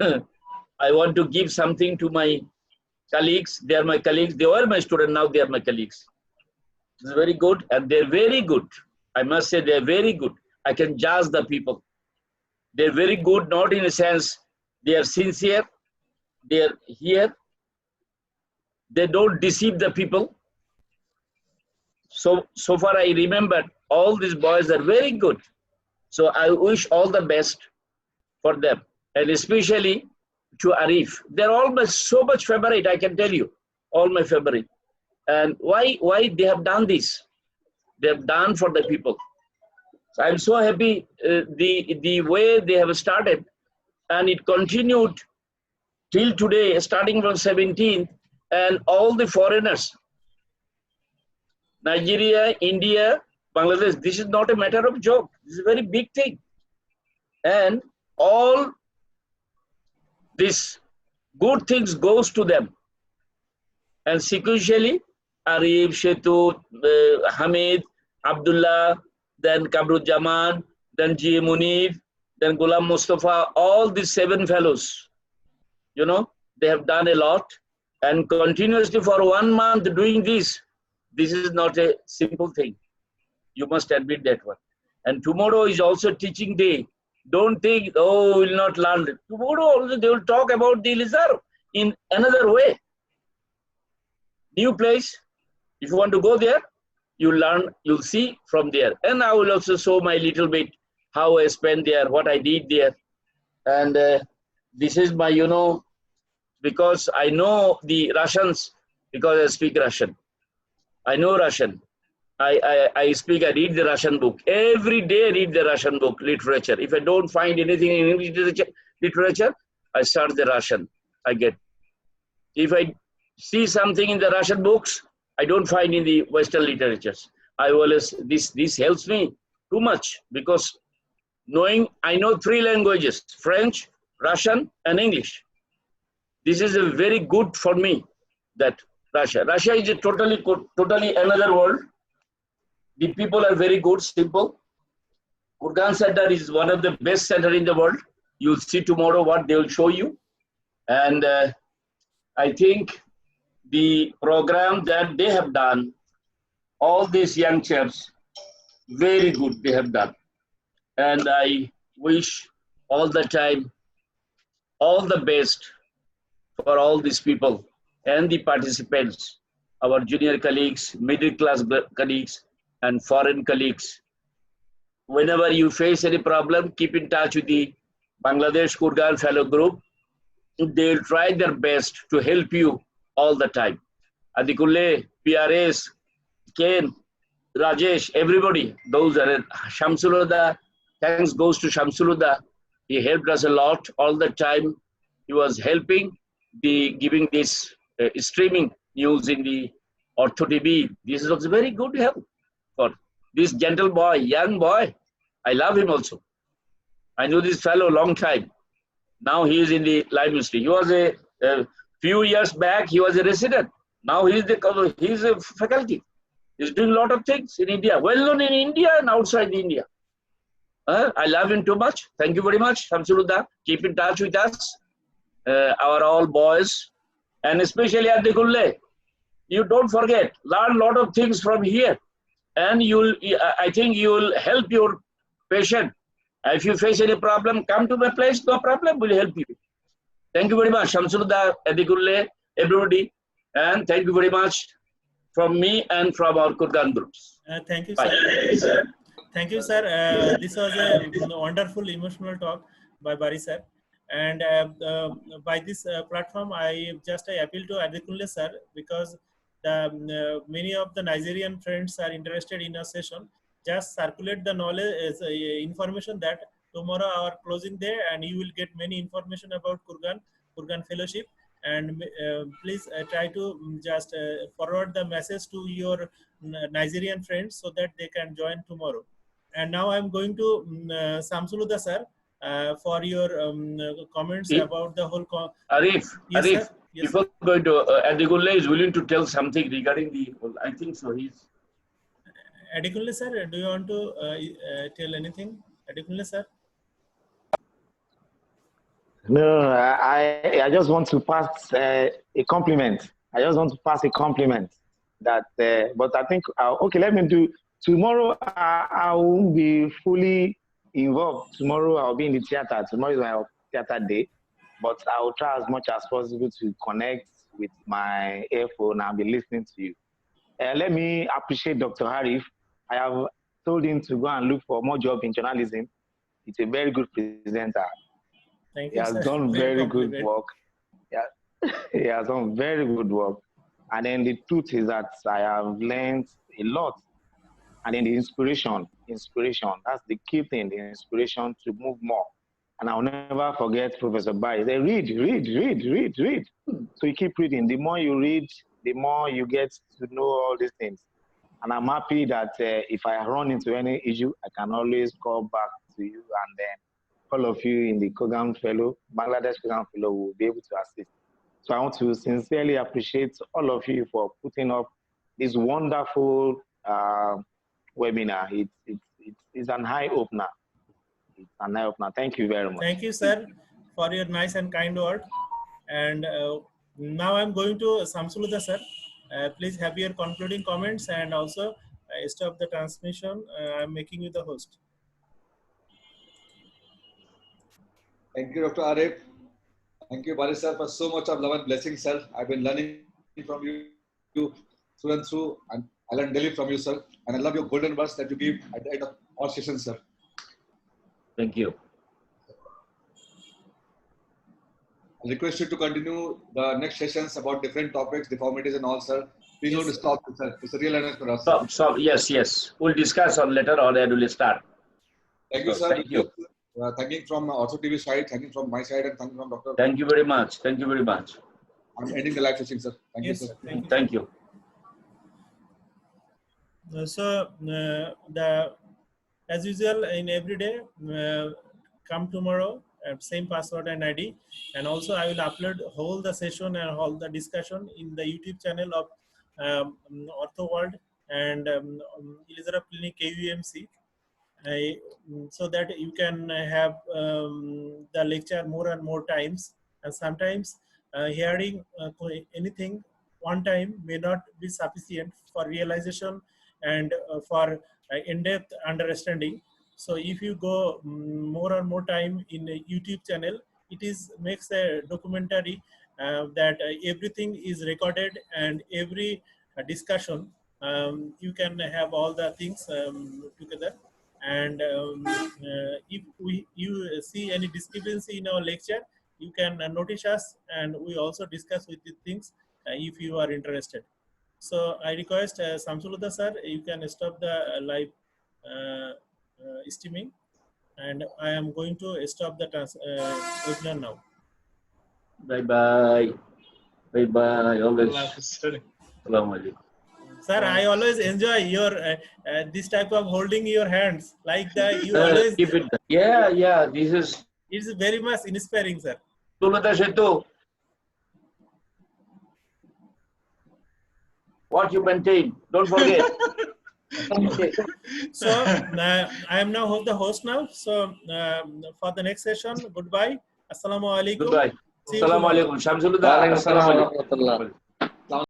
[SPEAKER 8] I want to give something to my colleagues. They are my colleagues. They were my students. Now they are my colleagues. It's very good, and they're very good. I must say they're very good. I can judge the people. They're very good, not in a sense they are sincere. They are here. They don't deceive the people. So far I remember all these boys are very good. So I wish all the best for them, and especially to Arif. They're all so much favorite, I can tell you, all my favorite. And why they have done this? They have done for the people. So I'm so happy the way they have started, and it continued till today, starting from 17th, and all the foreigners, Nigeria, India, Bangladesh, this is not a matter of joke. This is a very big thing. And all these good things goes to them. And sequentially, Arif, Shetu, Hamid, Abdullah, then Kamruzzaman, then G. Munir, then Ghulam Mustafa, all these 7 fellows, they have done a lot. And continuously for 1 month doing this is not a simple thing. You must admit that one. And tomorrow is also teaching day. Don't think, oh, we will not learn. Tomorrow also they will talk about the Ilizarov in another way. New place. If you want to go there, you learn, you'll see from there. And I will also show my little bit how I spent there, what I did there. And this is my, because I know the Russians, because I speak Russian. I know Russian. I read the Russian book. Every day I read the Russian book, literature. If I don't find anything in English literature, I start the Russian. I get. If I see something in the Russian books, I don't find in the Western literatures. I always, this helps me too much, because I know 3 languages, French, Russian, and English. This is a very good for me, that Russia is a totally another world. The people are very good, simple. Kurgan Center is one of the best centers in the world. You'll see tomorrow what they will show you. And I think the program that they have done, all these young chaps, very good they have done. And I wish all the time, all the best for all these people and the participants, our junior colleagues, middle class colleagues, and foreign colleagues. Whenever you face any problem, keep in touch with the Bangladesh Kurgan Fellow Group. They'll try their best to help you all the time. Adikulle, PRS, Ken, Rajesh, everybody, those are Shamsuluddha. Thanks goes to Shamsuluddha. He helped us a lot all the time. He was helping giving this streaming news in the Ortho TV. This was very good help for this gentle boy, young boy. I love him also. I knew this fellow a long time. Now he is in the live ministry. He was a few years back, he was a resident. Now he is a faculty. He's doing a lot of things in India, well known in India and outside India. I love him too much. Thank you very much, Shamsuluddha. Keep in touch with us, our all boys, and especially at the Gulle. You don't forget, learn a lot of things from here, and I think you'll help your patient. If you face any problem, come to my place, no problem, we'll help you. Thank you very much, Shamsuluddha, Adikulle, everybody, and thank you very much from me and from our Kurgan groups.
[SPEAKER 2] Thank you,
[SPEAKER 8] Bye.
[SPEAKER 2] sir. Thank you, sir. This was a wonderful emotional talk by Bari sir. And by this platform, I appeal to Adikulle sir, because many of the Nigerian friends are interested in a session. Just circulate the knowledge, information that tomorrow our closing day, and you will get many information about Kurgan Fellowship. And please try to just forward the message to your Nigerian friends so that they can join tomorrow. And now I'm going to Shamsuluddha sir for your comments about the whole.
[SPEAKER 8] Arif,
[SPEAKER 2] Yes,
[SPEAKER 8] Arif,
[SPEAKER 2] sir? Yes.
[SPEAKER 8] Before going to Adekunle is willing to tell something regarding the. I think so. He's.
[SPEAKER 2] Adekunle sir, do you want to tell anything? Adekunle sir.
[SPEAKER 9] No, I just want to pass a compliment. I just want to pass a compliment. That, but I think okay. Let me do tomorrow. I won't be fully involved. Tomorrow I'll be in the theater. Tomorrow is my theater day, but I will try as much as possible to connect with my earphone and be listening to you. Let me appreciate Dr. Harif. I have told him to go and look for more job in journalism. He's a very good presenter.
[SPEAKER 2] Thank
[SPEAKER 9] He
[SPEAKER 2] you,
[SPEAKER 9] has
[SPEAKER 2] sir.
[SPEAKER 9] done
[SPEAKER 2] Very
[SPEAKER 9] very good
[SPEAKER 2] compliment.
[SPEAKER 9] work. Yeah, he has done very good work. And then the truth is that I have learned a lot. And then the inspiration, that's the key thing, the inspiration to move more. And I'll never forget Professor Bai. He said, read. So you keep reading. The more you read, the more you get to know all these things. And I'm happy that if I run into any issue, I can always call back to you, and then all of you in the Kogan Fellow, Bangladesh Kogan Fellow will be able to assist. So I want to sincerely appreciate all of you for putting up this wonderful webinar. It's an eye-opener. It's an eye-opener. Thank you very much.
[SPEAKER 2] Thank you, sir, for your nice and kind word. And now I'm going to Samsuluddha sir. Please have your concluding comments, and also stop the transmission. I'm making you the host.
[SPEAKER 3] Thank you, Dr. Arif. Thank you, Bari sir, for so much of love and blessing, sir. I've been learning from you through and through, and I learned daily from you, sir. And I love your golden words that you give at the end of all sessions, sir.
[SPEAKER 8] Thank you.
[SPEAKER 3] I request you to continue the next sessions about different topics, deformities and all, sir. Please don't stop, sir. It's a real honor for us.
[SPEAKER 8] So yes. We'll discuss on later, or I will start.
[SPEAKER 3] Thank you,
[SPEAKER 8] So,
[SPEAKER 3] sir.
[SPEAKER 8] thank you.
[SPEAKER 3] Thanking from Ortho TV side, thanking from my side, and thanking from Dr.
[SPEAKER 8] Thank you very much. Thank you very much.
[SPEAKER 3] I'm ending the live session, sir. Thank
[SPEAKER 2] Yes,
[SPEAKER 3] you, sir.
[SPEAKER 8] Thank you.
[SPEAKER 2] As usual in every day, come tomorrow, same password and ID, and also I will upload whole the session and all the discussion in the YouTube channel of Ortho World and Ilizarov Clinic KUMC, so that you can have the lecture more and more times. And sometimes hearing anything one time may not be sufficient for realization and for in-depth understanding. So if you go more and more time in a YouTube channel, it makes a documentary that everything is recorded, and every discussion you can have all the things together. And if you see any discrepancy in our lecture, you can notice us, and we also discuss with the things if you are interested. So I request Samsuluddha sir, you can stop the live streaming, and I am going to stop the webinar now.
[SPEAKER 8] Bye. Always. Assalamualaikum.
[SPEAKER 2] Sir, I always enjoy your this type of holding your hands like that. You always.
[SPEAKER 8] Keep it. Yeah. This is.
[SPEAKER 2] It's very much inspiring, sir.
[SPEAKER 8] What you maintain. Don't forget.
[SPEAKER 2] So I am now the host now. So for the next session, goodbye. Assalamu alaikum.
[SPEAKER 8] Goodbye.
[SPEAKER 2] See you
[SPEAKER 8] Assalamualaikum.
[SPEAKER 2] tomorrow.
[SPEAKER 8] Shamsulullah. Assalamualaikum.